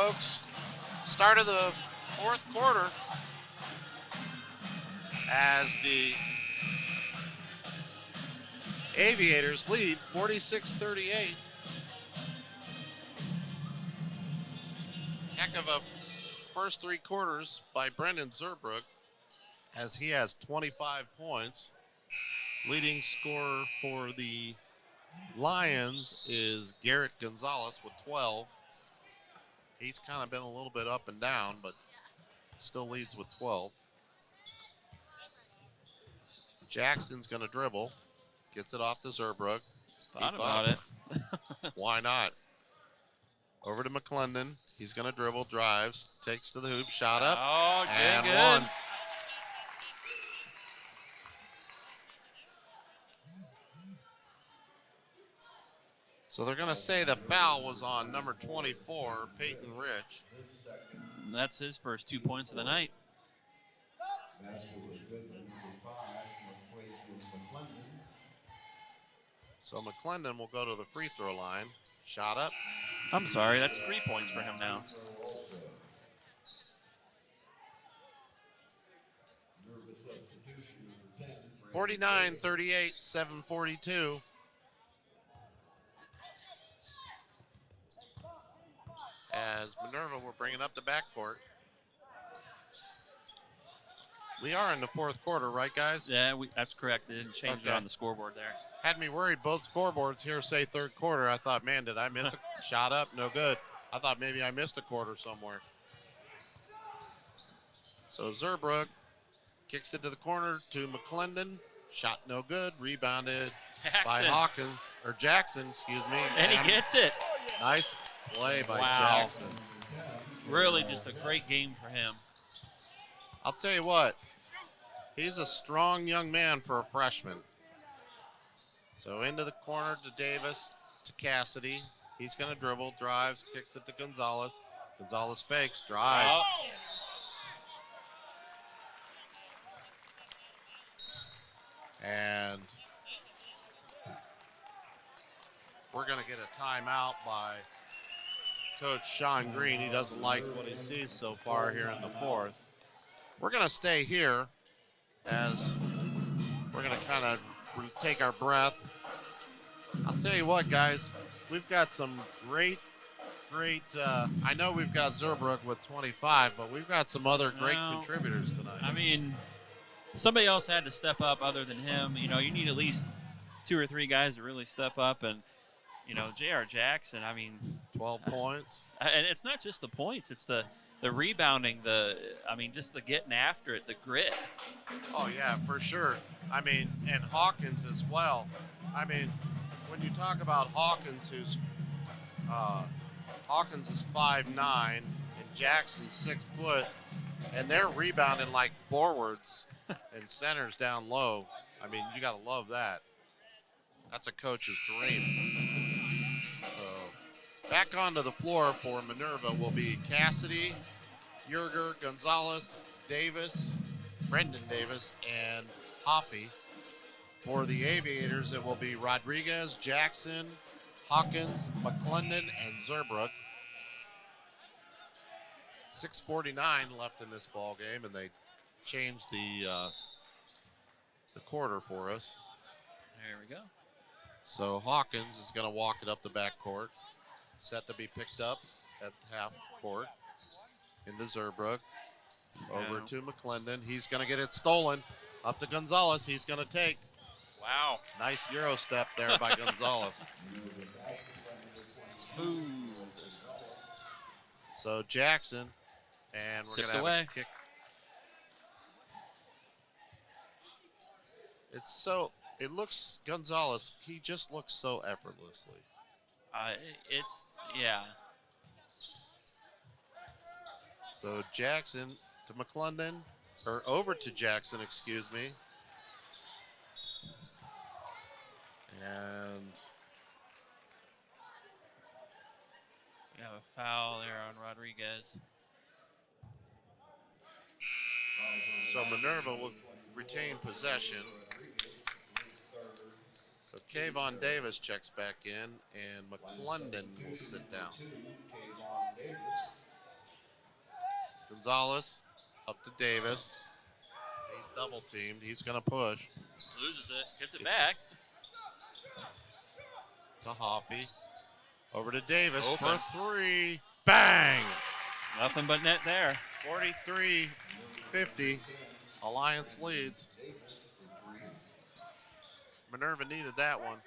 S1: folks. Start of the fourth quarter as the Aviators lead 46-38. Heck of a first 3 quarters by Brendan Zerbrook, as he has 25 points. Leading scorer for the Lions is Garrett Gonzalez with 12. He's kind of been a little bit up and down, but still leads with 12. Jackson's going to dribble. Gets it off to Zerbrook.
S3: Thought about it.
S1: Why not? Over to McClendon. He's going to dribble, drives, takes to the hoop, shot up,
S3: Oh,
S1: and
S3: good.
S1: one. So they're going to say the foul was on number 24, Peyton Rich.
S3: And that's his first 2 points of the night.
S4: Basket was good by number 5, McClendon.
S1: So McClendon will go to the free throw line. Shot up.
S3: I'm sorry, that's 3 points for him now.
S4: Minerva substitution number 10.
S1: 49-38, 7:42. As Minerva will bring it up the backcourt. We are in the fourth quarter, right, guys?
S3: Yeah, that's correct. They didn't change it
S1: Okay.
S3: on the scoreboard there.
S1: Had me worried. Both scoreboards here say third quarter. I thought, man, did I miss a shot up? No good. I thought maybe I missed a quarter somewhere. So Zerbrook kicks it to the corner to McClendon. Shot no good. Rebounded by Jackson, excuse me.
S3: And he gets it.
S1: Nice play by
S3: Wow.
S1: Jackson.
S3: Really just a great game for him.
S1: I'll tell you what, he's a strong young man for a freshman. So into the corner to Davis, to Cassidy. He's going to dribble, drives, kicks it to Gonzalez. Gonzalez fakes, drives.
S3: Oh.
S1: And we're going to get a timeout by Coach Sean Green. He doesn't like what he sees so far here in the fourth. We're going to stay here as we're going to kind of take our breath. I'll tell you what, guys, we've got some great, I know we've got Zerbrook with 25, but we've got some other great contributors tonight.
S3: I mean, somebody else had to step up other than him. You know, you need at least 2 or 3 guys to really step up. And, you know, J.R. Jackson, I mean.
S1: 12 points.
S3: And it's not just the points. It's the rebounding, just the getting after it, the grit.
S1: Oh, yeah, for sure. I mean, and Hawkins as well. I mean, when you talk about Hawkins, Hawkins is 5'9", and Jackson's 6 foot, and they're rebounding like forwards and centers down low. I mean, you got to love that. That's a coach's dream. So back onto the floor for Minerva will be Cassidy, Yerger, Gonzalez, Davis, Brendan Davis, and Hoffey. For the Aviators, it will be Rodriguez, Jackson, Hawkins, McClendon, and Zerbrook. 6:49 left in this ball game, and they changed the quarter for us.
S3: There we go.
S1: So Hawkins is going to walk it up the backcourt, set to be picked up at half court into Zerbrook. Over to McClendon. He's going to get it stolen. Up to Gonzalez. He's going to take.
S3: Wow.
S1: Nice Euro step there by Gonzalez.
S3: Smooth.
S1: So Jackson, and we're going to have a kick. It looks, Gonzalez, he just looks so effortlessly.
S3: Yeah.
S1: So Jackson to McClendon, or over to Jackson, excuse me. And
S3: we have a foul there on Rodriguez.
S1: so Minerva will retain possession. So Kayvon Davis checks back in, and McClendon will sit down. Gonzalez up to Davis. He's double teamed. He's going to push.
S3: Loses it. Gets it back.
S1: To Hoffy. Over to Davis
S3: Open.
S1: for 3. Bang!
S3: Nothing but net there.
S1: 43-50. Alliance leads. Minerva needed that one.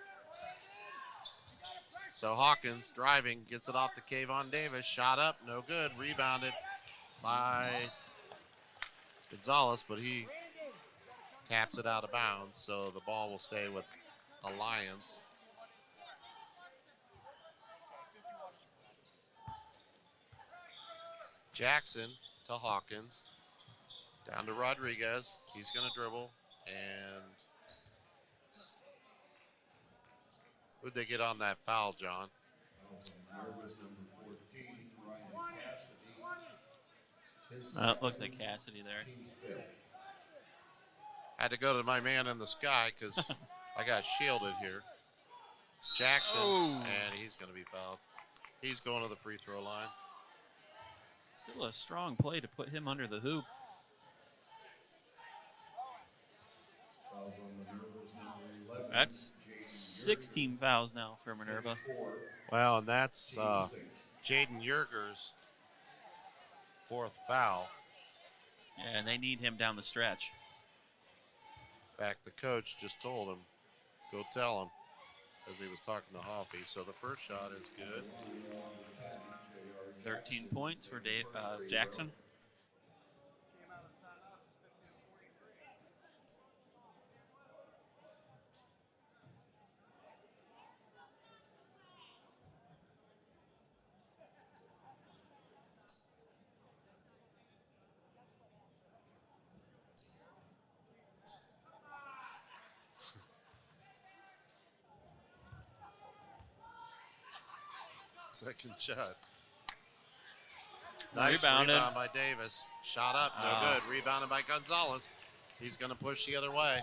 S1: So Hawkins driving, gets it off to Kayvon Davis. Shot up, no good. Rebounded by Gonzalez, but he taps it out of bounds. So the ball will stay with Alliance. Jackson to Hawkins. Down to Rodriguez. He's going to dribble. And who'd they get on that foul, John?
S4: Minerva's number 14, Ryan Cassidy. His
S3: It looks like Cassidy there.
S4: team's fifth.
S1: Had to go to my man in the sky because I got shielded here. Jackson,
S3: Oh.
S1: and he's going to be fouled. He's going to the free throw line.
S3: Still a strong play to put him under the hoop.
S4: Fouls on Minerva's number 11.
S3: That's
S4: Jaden
S3: 16 fouls now for Minerva.
S4: Yerger, 4,
S1: Well, and that's
S4: team sixth.
S1: Jaden Yerger's 4th foul.
S3: And they need him down the stretch.
S1: In fact, the coach just told him, go tell him, as he was talking to Hoffy. So the first shot is good.
S3: 13 points for Jackson.
S1: Second shot. Nice
S3: Rebounded.
S1: rebound by Davis. Shot up, no good. Rebounded by Gonzalez. He's going to push the other way.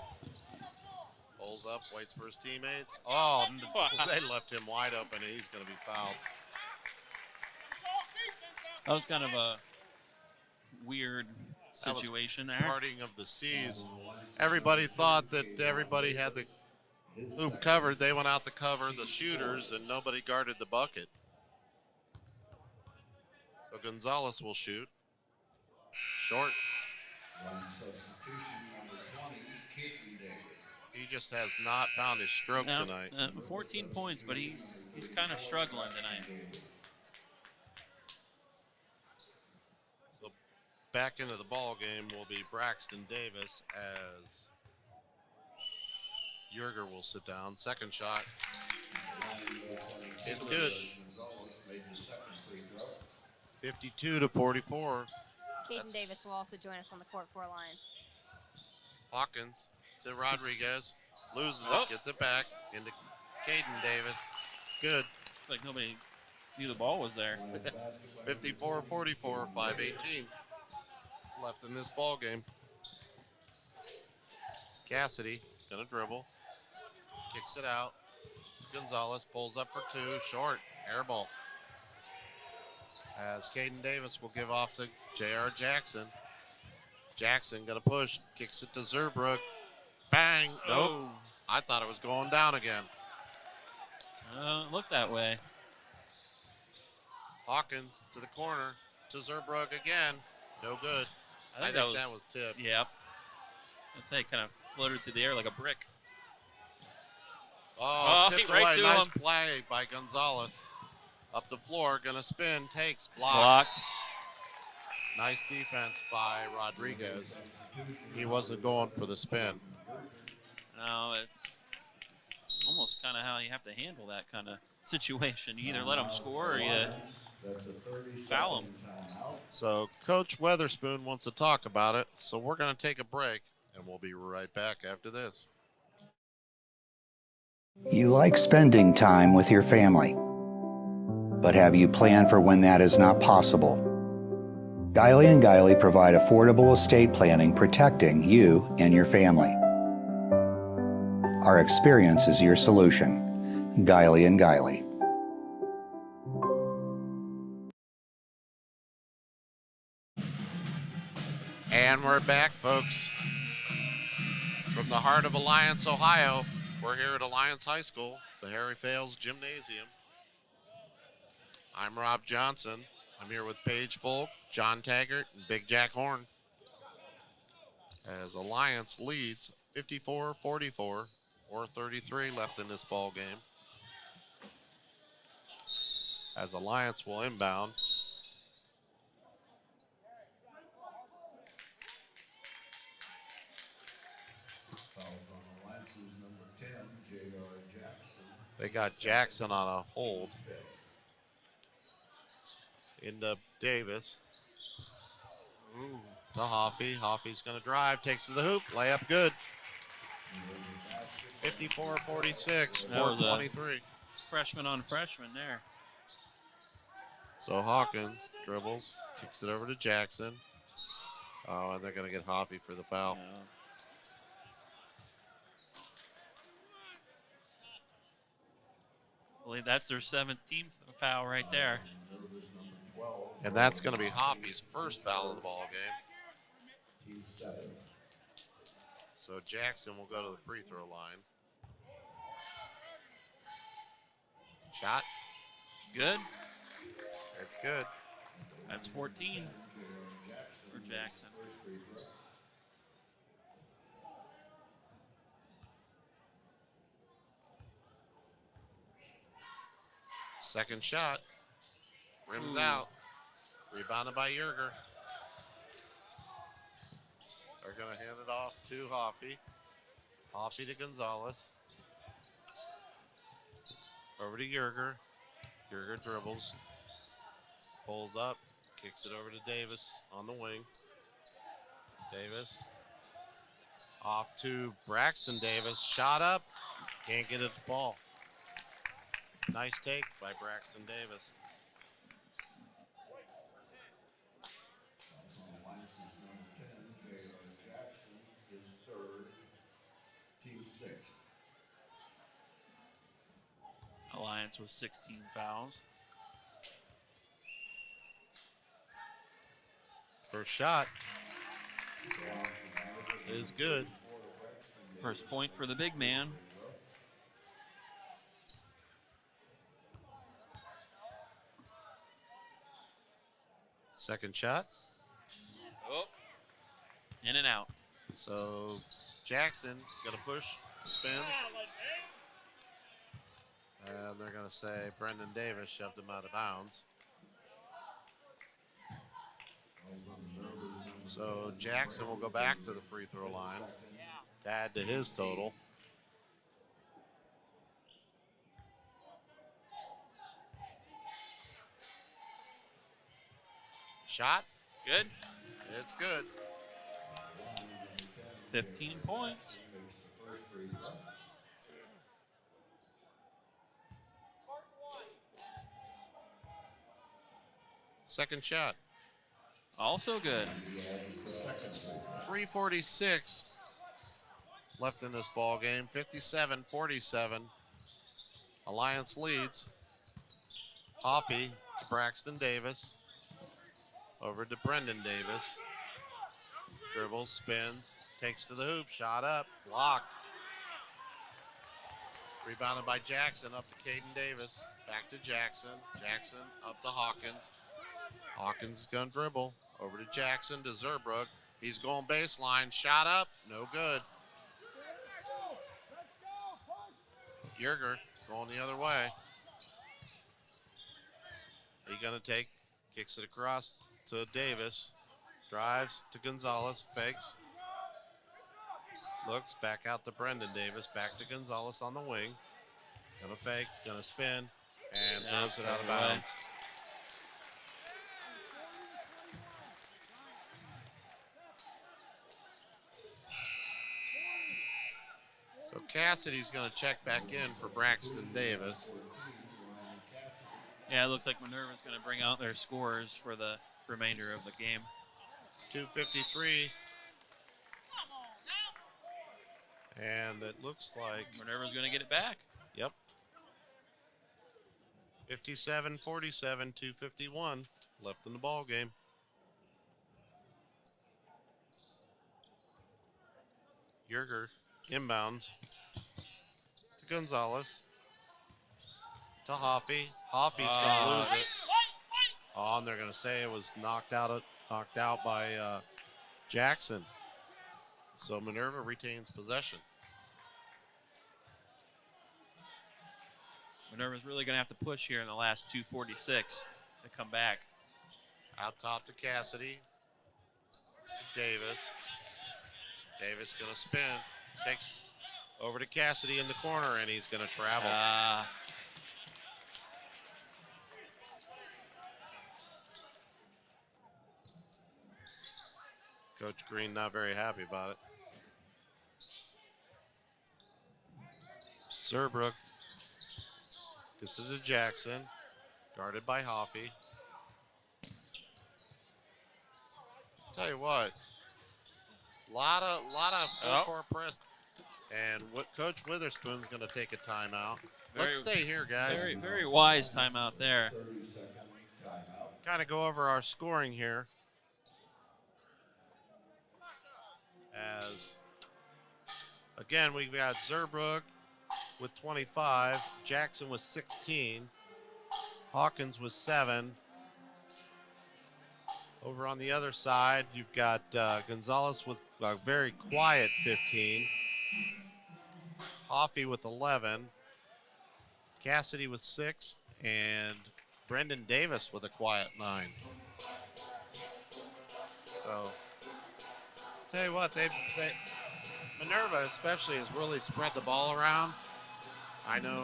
S1: Pulls up, waits for his teammates. Oh, they left him wide open, and he's going to be fouled.
S3: That was kind of a weird
S1: That was
S3: situation there.
S1: Parting of the seas. Everybody thought that everybody had the hoop covered. They went out to cover the shooters, and nobody guarded the bucket. So Gonzalez will shoot. Short.
S4: One substitution, number 20, Caden Davis.
S1: He just has not found his stroke
S3: Now,
S1: tonight.
S3: 14 points, but he's kind of struggling tonight.
S1: So back into the ball game will be Braxton Davis as Yerger will sit down. Second shot. It's good.
S4: Gonzalez made the second free throw.
S1: 52-44.
S5: Caden Davis will also join us on the court for Alliance.
S1: Hawkins to Rodriguez. Loses
S3: Oh.
S1: it, gets it back into Caden Davis. It's good.
S3: It's like nobody knew the ball was there.
S1: 54-44, 5:18 left in this ball game. Cassidy gonna dribble, kicks it out. Gonzalez pulls up for 2, short, air ball. As Caden Davis will give off to J.R. Jackson. Jackson gonna push, kicks it to Zerbrook. Bang! Nope.
S3: Oh,
S1: I thought it was going down again.
S3: it looked that way.
S1: Hawkins to the corner to Zerbrook again. No good.
S3: I think that was
S1: tipped.
S3: Yep. I say it kind of floated through the air like a brick.
S1: Oh, tipped
S3: right
S1: away.
S3: to
S1: Nice
S3: him.
S1: play by Gonzalez. Up the floor, gonna spin, takes, block.
S3: Blocked.
S1: Nice defense by Rodriguez. He wasn't going for the spin.
S3: No, it's almost kind of how you have to handle that kind of situation. You either let them score or you
S4: That's a 30
S3: foul 'em.
S4: timeout.
S1: So Coach Weatherspoon wants to talk about it. So we're gonna take a break, and we'll be right back after this.
S7: You like spending time with your family, but have you planned for when that is not possible? Guiley and Guiley provide affordable estate planning protecting you and your family. Our experience is your solution. Guiley and Guiley.
S1: And we're back, folks. From the heart of Alliance, Ohio, we're here at Alliance High School, the Harry Fales Gymnasium. I'm Rob Johnson. I'm here with Paige Folk, John Taggart, and Big Jack Horn. As Alliance leads 54-44, 4:33 left in this ball game. As Alliance will inbound.
S4: Fouls on Alliance's number 10, J.R. Jackson.
S1: They got Jackson on a hold. Into Davis.
S3: Ooh.
S1: To Hoffey. Hoffey's going to drive. Takes to the hoop. Layup good. 54-46.
S3: That was a
S1: 4:23.
S3: freshman on freshman there.
S1: So Hawkins dribbles. Kicks it over to Jackson. Oh, and they're going to get Hoffey for the foul.
S3: Yeah. I believe that's their 17th foul right there.
S1: And that's going to be Hoffey's first foul of the ball game.
S4: Team 7.
S1: So Jackson will go to the free throw line. Shot.
S3: Good.
S1: It's good.
S3: That's 14 for Jackson.
S1: Second shot. Rims out. Rebounded by Yerger. They're going to hand it off to Hoffey. Hoffey to Gonzalez. Over to Yerger. Yerger dribbles. Pulls up. Kicks it over to Davis on the wing. Davis. Off to Braxton Davis. Shot up. Can't get it to fall. Nice take by Braxton Davis.
S4: Alliance's number 10, J.R. Jackson, is third. Team 6.
S3: Alliance with 16 fouls.
S1: First shot is good.
S3: First point for the big man.
S1: Second shot.
S3: Oh. In and out.
S1: So Jackson gonna push, spins. And they're gonna say Brendan Davis shoved him out of bounds. So Jackson will go back to the free throw line to add to his total. Shot.
S3: Good.
S1: It's good.
S3: 15 points.
S1: Second shot.
S3: Also good.
S1: 3:46 left in this ball game. 57-47. Alliance leads. Hoffey to Braxton Davis. Over to Brendan Davis. Dribbles, spins, takes to the hoop, shot up, blocked. Rebounded by Jackson, up to Caden Davis. Back to Jackson. Jackson up to Hawkins. Hawkins is going to dribble. Over to Jackson, to Zerbrook. He's going baseline, shot up, no good. Yerger going the other way. He's going to take, kicks it across to Davis. Drives to Gonzalez, fakes. Looks back out to Brendan Davis, back to Gonzalez on the wing. Gonna fake, gonna spin, and throws it out of bounds. So Cassidy's gonna check back in for Braxton Davis.
S3: Yeah, it looks like Minerva's going to bring out their scores for the remainder of the game.
S1: 2:53. And it looks like
S3: Minerva's going to get it back.
S1: Yep. 57-47, 2:51 left in the ball game. Yerger inbounds to Gonzalez. To Hoffy. Hoffy's going to lose it. Oh, and they're going to say it was knocked out by Jackson. So Minerva retains possession.
S3: Minerva's really going to have to push here in the last 2:46 to come back.
S1: Out top to Cassidy. To Davis. Davis going to spin. Takes over to Cassidy in the corner, and he's going to travel. Coach Green not very happy about it. Zerbrook gets it to Jackson, guarded by Hoffy. Tell you what, lot of full court press, and what Coach Witherspoon's going to take a timeout. Let's stay here, guys.
S3: Very, very wise timeout there.
S1: Kind of go over our scoring here. As again, we've got Zerbrook with 25, Jackson with 16, Hawkins with 7. Over on the other side, you've got Gonzalez with a very quiet 15, Hoffy with 11, Cassidy with 6, and Brendan Davis with a quiet 9. So, tell you what, Minerva especially has really spread the ball around. I know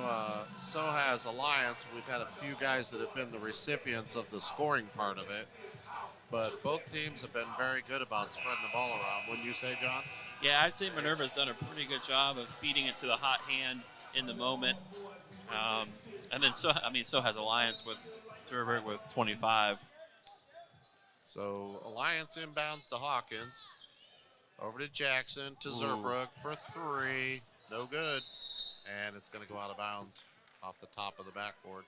S1: so has Alliance. We've had a few guys that have been the recipients of the scoring part of it. But both teams have been very good about spreading the ball around. Wouldn't you say, John?
S3: Yeah, I'd say Minerva's done a pretty good job of feeding it to the hot hand in the moment. And then so has Alliance with Zerbrook with 25.
S1: So Alliance inbounds to Hawkins. Over to Jackson, to Zerbrook for 3. No good. And it's going to go out of bounds off the top of the backboard.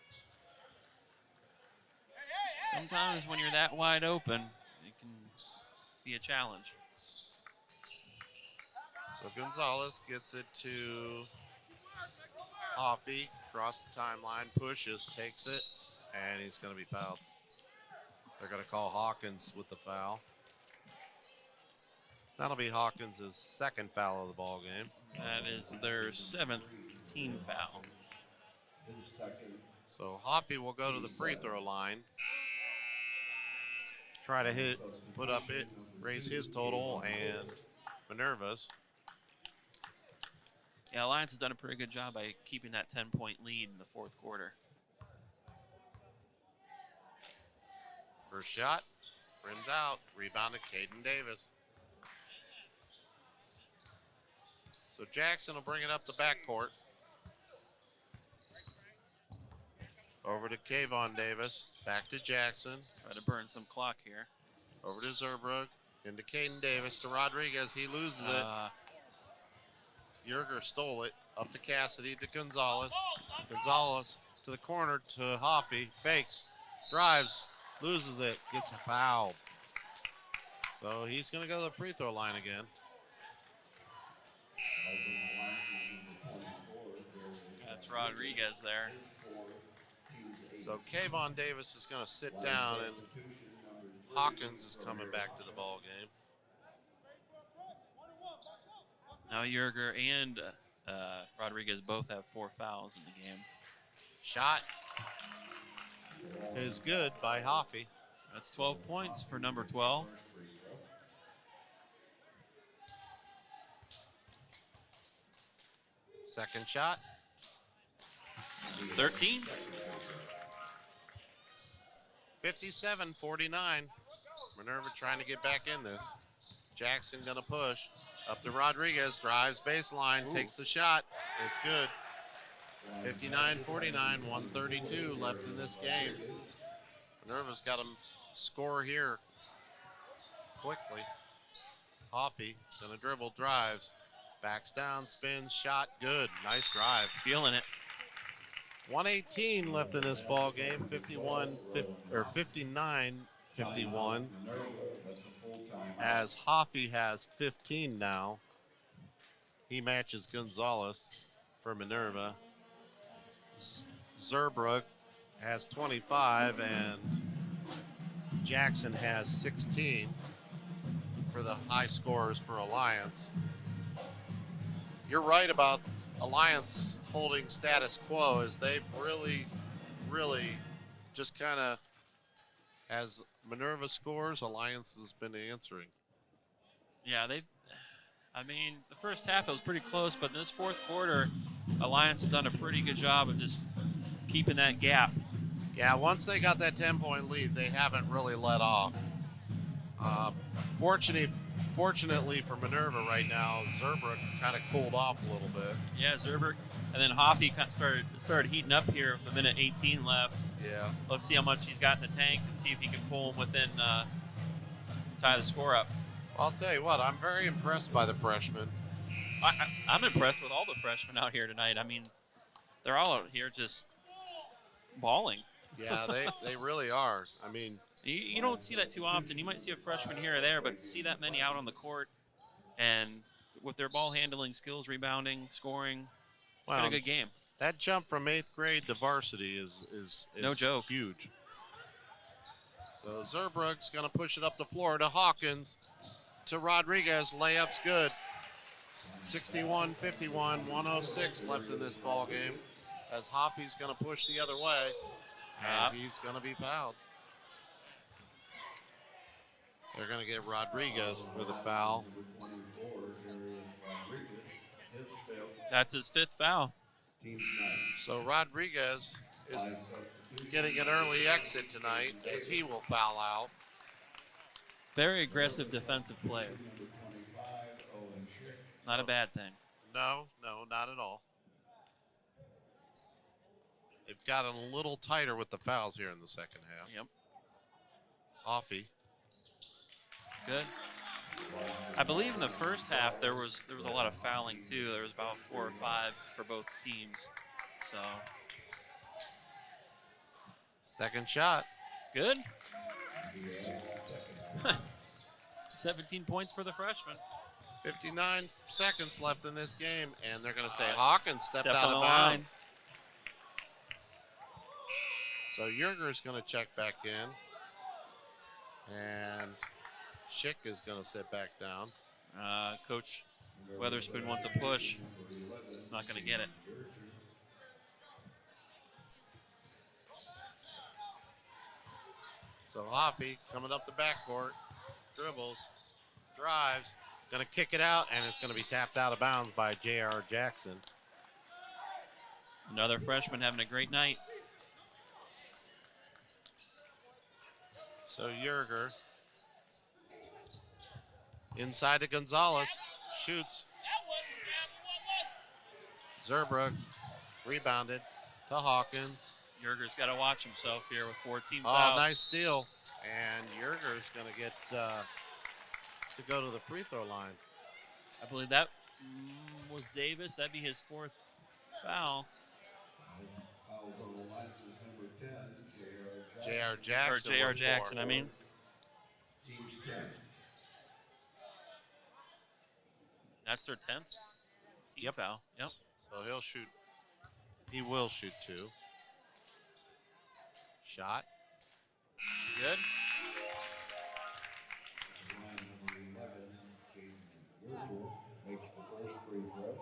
S3: Sometimes when you're that wide open, it can be a challenge.
S1: So Gonzalez gets it to Hoffy, across the timeline, pushes, takes it, and he's going to be fouled. They're going to call Hawkins with the foul. That'll be Hawkins' second foul of the ball game.
S3: That is their 7th team foul.
S1: So Hoffy will go to the free throw line. Try to hit, put up it, raise his total and Minerva's.
S3: Yeah, Alliance has done a pretty good job by keeping that 10-point lead in the fourth quarter.
S1: First shot, rims out, rebounded Caden Davis. So Jackson will bring it up the backcourt. Over to Kayvon Davis, back to Jackson.
S3: Try to burn some clock here.
S1: Over to Zerbrook, into Caden Davis, to Rodriguez, he loses it. Yerger stole it, up to Cassidy, to Gonzalez. Gonzalez to the corner, to Hoffy, fakes, drives, loses it, gets a foul. So he's gonna go to the free throw line again.
S3: That's Rodriguez there.
S1: So Kayvon Davis is going to sit down, and Hawkins is coming back to the ball game.
S3: Now Yerger and Rodriguez both have 4 fouls in the game.
S1: Shot is good by Hoffy.
S3: That's 12 points for number 12.
S1: Second shot.
S3: 13.
S1: 57-49. Minerva trying to get back in this. Jackson going to push. Up to Rodriguez, drives baseline, takes the shot. It's good. 59-49, 132 left in this game. Minerva's got to score here quickly. Hoffy going to dribble, drives. Backs down, spins, shot, good. Nice drive.
S3: Feeling it.
S1: 118 left in this ball game. 59-51. As Hoffy has 15 now. He matches Gonzalez for Minerva. Zerbrook has 25 and Jackson has 16 for the high scorers for Alliance. You're right about Alliance holding status quo, as they've really just kind of, as Minerva scores, Alliance has been answering.
S3: Yeah, I mean, the first half it was pretty close, but in this fourth quarter, Alliance has done a pretty good job of just keeping that gap.
S1: Yeah, once they got that 10-point lead, they haven't really let off. Fortunately for Minerva right now, Zerbrook kind of cooled off a little bit.
S3: Yeah, Zerbrook. And then Hoffy kind of started heating up here with a minute 18 left.
S1: Yeah.
S3: Let's see how much he's got in the tank and see if he can pull him within, tie the score up.
S1: I'll tell you what, I'm very impressed by the freshmen.
S3: I'm impressed with all the freshmen out here tonight. I mean, they're all out here just balling.
S1: Yeah, they really are. I mean,
S3: you don't see that too often. You might see a freshman here or there, but to see that many out on the court and with their ball handling skills, rebounding, scoring, it's been a good game.
S1: That jump from 8th grade to varsity is
S3: no joke.
S1: Huge. So Zerbrook's going to push it up the floor to Hawkins, to Rodriguez. Layup's good. 61-51, 106 left in this ball game, as Hoffy's going to push the other way, and he's going to be fouled. They're going to get Rodriguez for the foul.
S3: That's his 5th foul.
S1: So Rodriguez is getting an early exit tonight, as he will foul out.
S3: Very aggressive defensive player. Not a bad thing.
S1: No, not at all. They've gotten a little tighter with the fouls here in the second half.
S3: Yep.
S1: Offie.
S3: Good. I believe in the first half there was a lot of fouling too. There was about 4 or 5 for both teams. So.
S1: Second shot.
S3: Good. 17 points for the freshman.
S1: 59 seconds left in this game, and they're going to say Hawkins stepped out
S3: on
S1: of
S3: the
S1: bounds. So Yerger's going to check back in, and Schick is going to sit back down.
S3: Coach Weatherspoon wants a push. He's not going to get it.
S1: So Hoffy coming up the backcourt, dribbles, drives, going to kick it out, and it's going to be tapped out of bounds by J.R. Jackson.
S3: Another freshman having a great night.
S1: So Yerger inside to Gonzalez, shoots. Zerbrook rebounded to Hawkins.
S3: Yerger's got to watch himself here with 14
S1: Oh,
S3: fouls.
S1: nice steal. And Yerger's going to get to go to the free throw line.
S3: I believe that was Davis. That'd be his 4th foul.
S4: Fouls on the line, this is number 10,
S1: J.R. Jackson.
S3: Or J.R. Jackson, I mean.
S4: Team's 10.
S3: That's their 10th team foul. Yep.
S1: So he'll shoot. He will shoot 2. Shot.
S3: Good.
S4: Line number 11, Jaden Yerger makes the first free throw.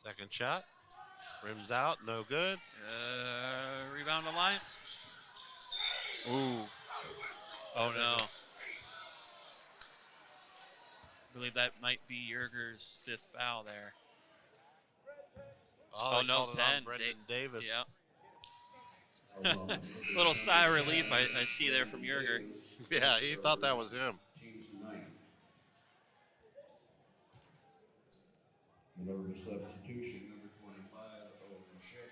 S1: Second shot. Rims out. No good.
S3: Rebound Alliance. Ooh. Oh, no. I believe that might be Yerger's 5th foul there.
S1: Oh,
S3: no,
S1: called it on
S3: 10.
S1: Brendan Davis.
S3: Yeah. Little sigh of relief I see there from Yerger.
S1: Yeah, he thought that was him.
S4: Team's 9. Minerva substitution, number 25, Owen Schick.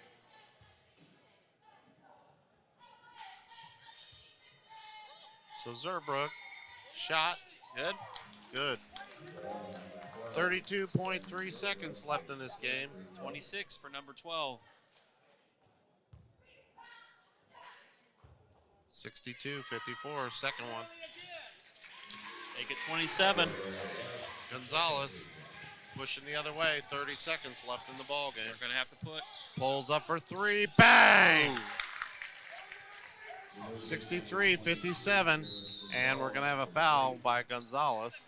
S1: So Zerbrook, shot.
S3: Good.
S1: Good. 32.3 seconds left in this game.
S3: 26 for number 12.
S1: 62-54, second one.
S3: Make it 27.
S1: Gonzalez pushing the other way, 30 seconds left in the ball game.
S3: They're going to have to put.
S1: Pulls up for three, bang! 63-57, and we're going to have a foul by Gonzalez.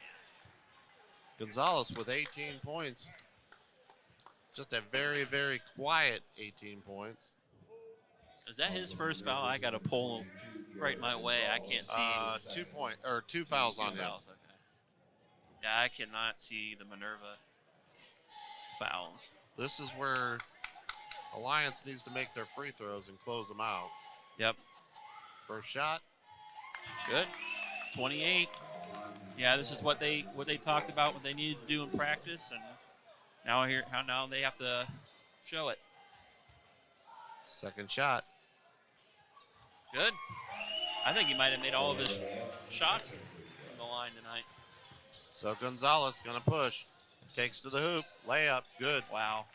S1: Gonzalez with 18 points. Just a very, very quiet 18 points.
S3: Is that his first foul? I got to pull right my way. I can't see.
S1: 2 fouls on him.
S3: Fouls, okay. Yeah, I cannot see the Minerva fouls.
S1: This is where Alliance needs to make their free throws and close them out.
S3: Yep.
S1: First shot.
S3: Good. 28. Yeah, this is what they talked about, what they needed to do in practice, and now they have to show it.
S1: Second shot.
S3: Good. I think he might have made all of his shots on the line tonight.
S1: So Gonzalez gonna push. Takes to the hoop. Layup. Good.
S3: Wow.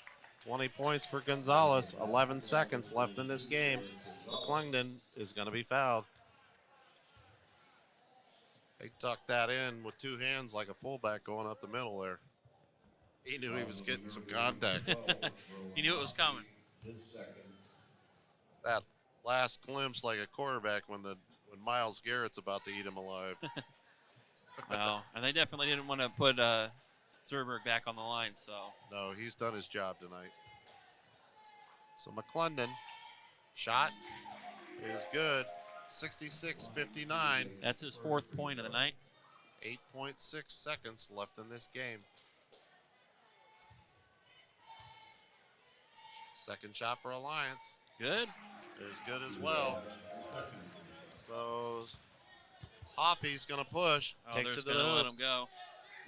S1: 20 points for Gonzalez. 11 seconds left in this game. McClungton is gonna be fouled. They tucked that in with two hands like a fullback going up the middle there. He knew he was getting some contact.
S3: He knew it was coming.
S1: It's that last glimpse like a quarterback when Myles Garrett's about to eat him alive.
S3: Well, and they definitely didn't want to put Zerberg back on the line, so.
S1: No, he's done his job tonight. So McClendon, shot is good. 66-59.
S3: That's his fourth point of the night.
S1: 8.6 seconds left in this game. Second shot for Alliance.
S3: Good.
S1: Is good as well. So Hoffy's going to push.
S3: Oh,
S1: Takes
S3: they're
S1: it to the
S3: going to let
S1: hoop.
S3: him go.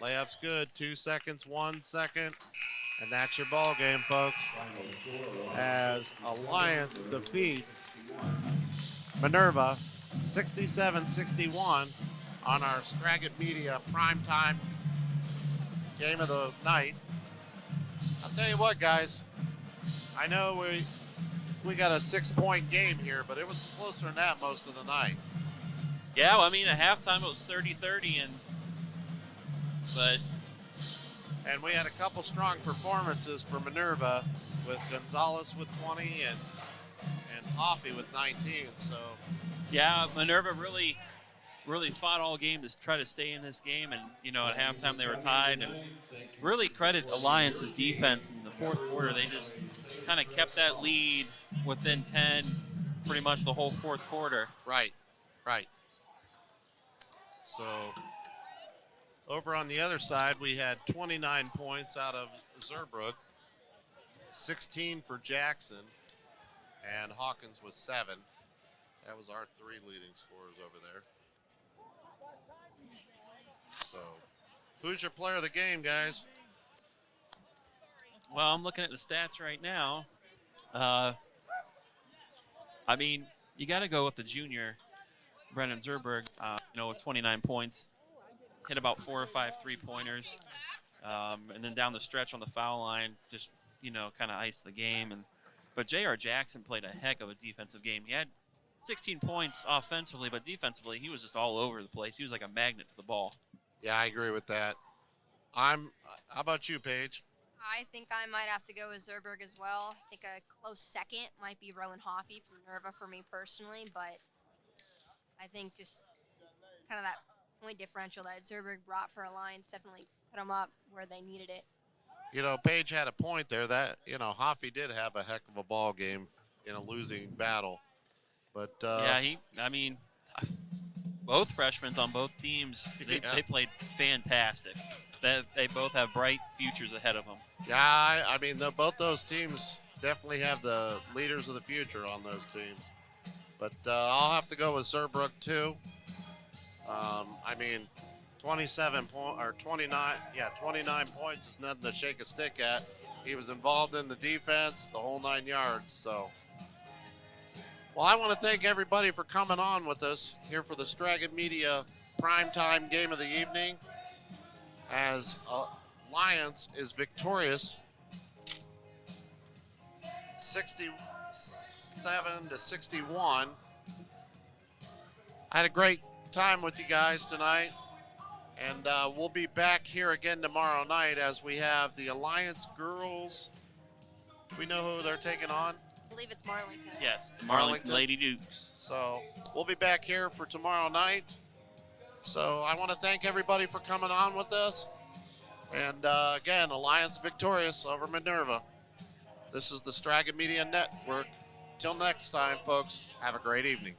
S1: Layup's good. 2 seconds, 1 second. And that's your ball game, folks. As Alliance defeats Minerva 67-61 on our Straggett Media primetime game of the night. I'll tell you what, guys. I know we got a 6-point game here, but it was closer than that most of the night.
S3: Yeah, well, I mean, at halftime it was 30-30,
S1: And we had a couple strong performances for Minerva with Gonzalez with 20 and Hoffy with 19. So
S3: yeah, Minerva really fought all game to try to stay in this game, and at halftime they were tied. And really credit Alliance's defense in the fourth quarter. They just kind of kept that lead within 10 pretty much the whole fourth quarter.
S1: Right. So over on the other side, we had 29 points out of Zerbrugg, 16 for Jackson, and Hawkins was 7. That was our 3 leading scorers over there. So, who's your player of the game, guys?
S3: Well, I'm looking at the stats right now. I mean, you got to go with the junior, Brendan Zerberg, with 29 points. Hit about 4 or 5 3-pointers. And then down the stretch on the foul line, just, kind of iced the game. But J.R. Jackson played a heck of a defensive game. He had 16 points offensively, but defensively, he was just all over the place. He was like a magnet to the ball.
S1: Yeah, I agree with that. How about you, Paige?
S5: I think I might have to go with Zerberg as well. I think a close second might be Rowan Hoffy from Minerva for me personally, but I think just kind of that point differential that Zerberg brought for Alliance definitely put them up where they needed it.
S1: Paige had a point there that, Hoffy did have a heck of a ball game in a losing battle. But
S3: both freshmen on both teams, they played fantastic. They both have bright futures ahead of them.
S1: Yeah, both those teams definitely have the leaders of the future on those teams. But I'll have to go with Zerbrugg too. 29 points is nothing to shake a stick at. He was involved in the defense, the whole 9 yards. So, well, I want to thank everybody for coming on with us here for the Straggett Media primetime game of the evening, as Alliance is victorious 67-61 I had a great time with you guys tonight. And we'll be back here again tomorrow night as we have the Alliance girls. Do we know who they're taking on?
S5: I believe it's Marlington.
S3: Yes, the Marlington Lady Dukes.
S1: So we'll be back here for tomorrow night. So I want to thank everybody for coming on with us. And again, Alliance victorious over Minerva. This is the Straga Media Network. Till next time, folks, have a great evening.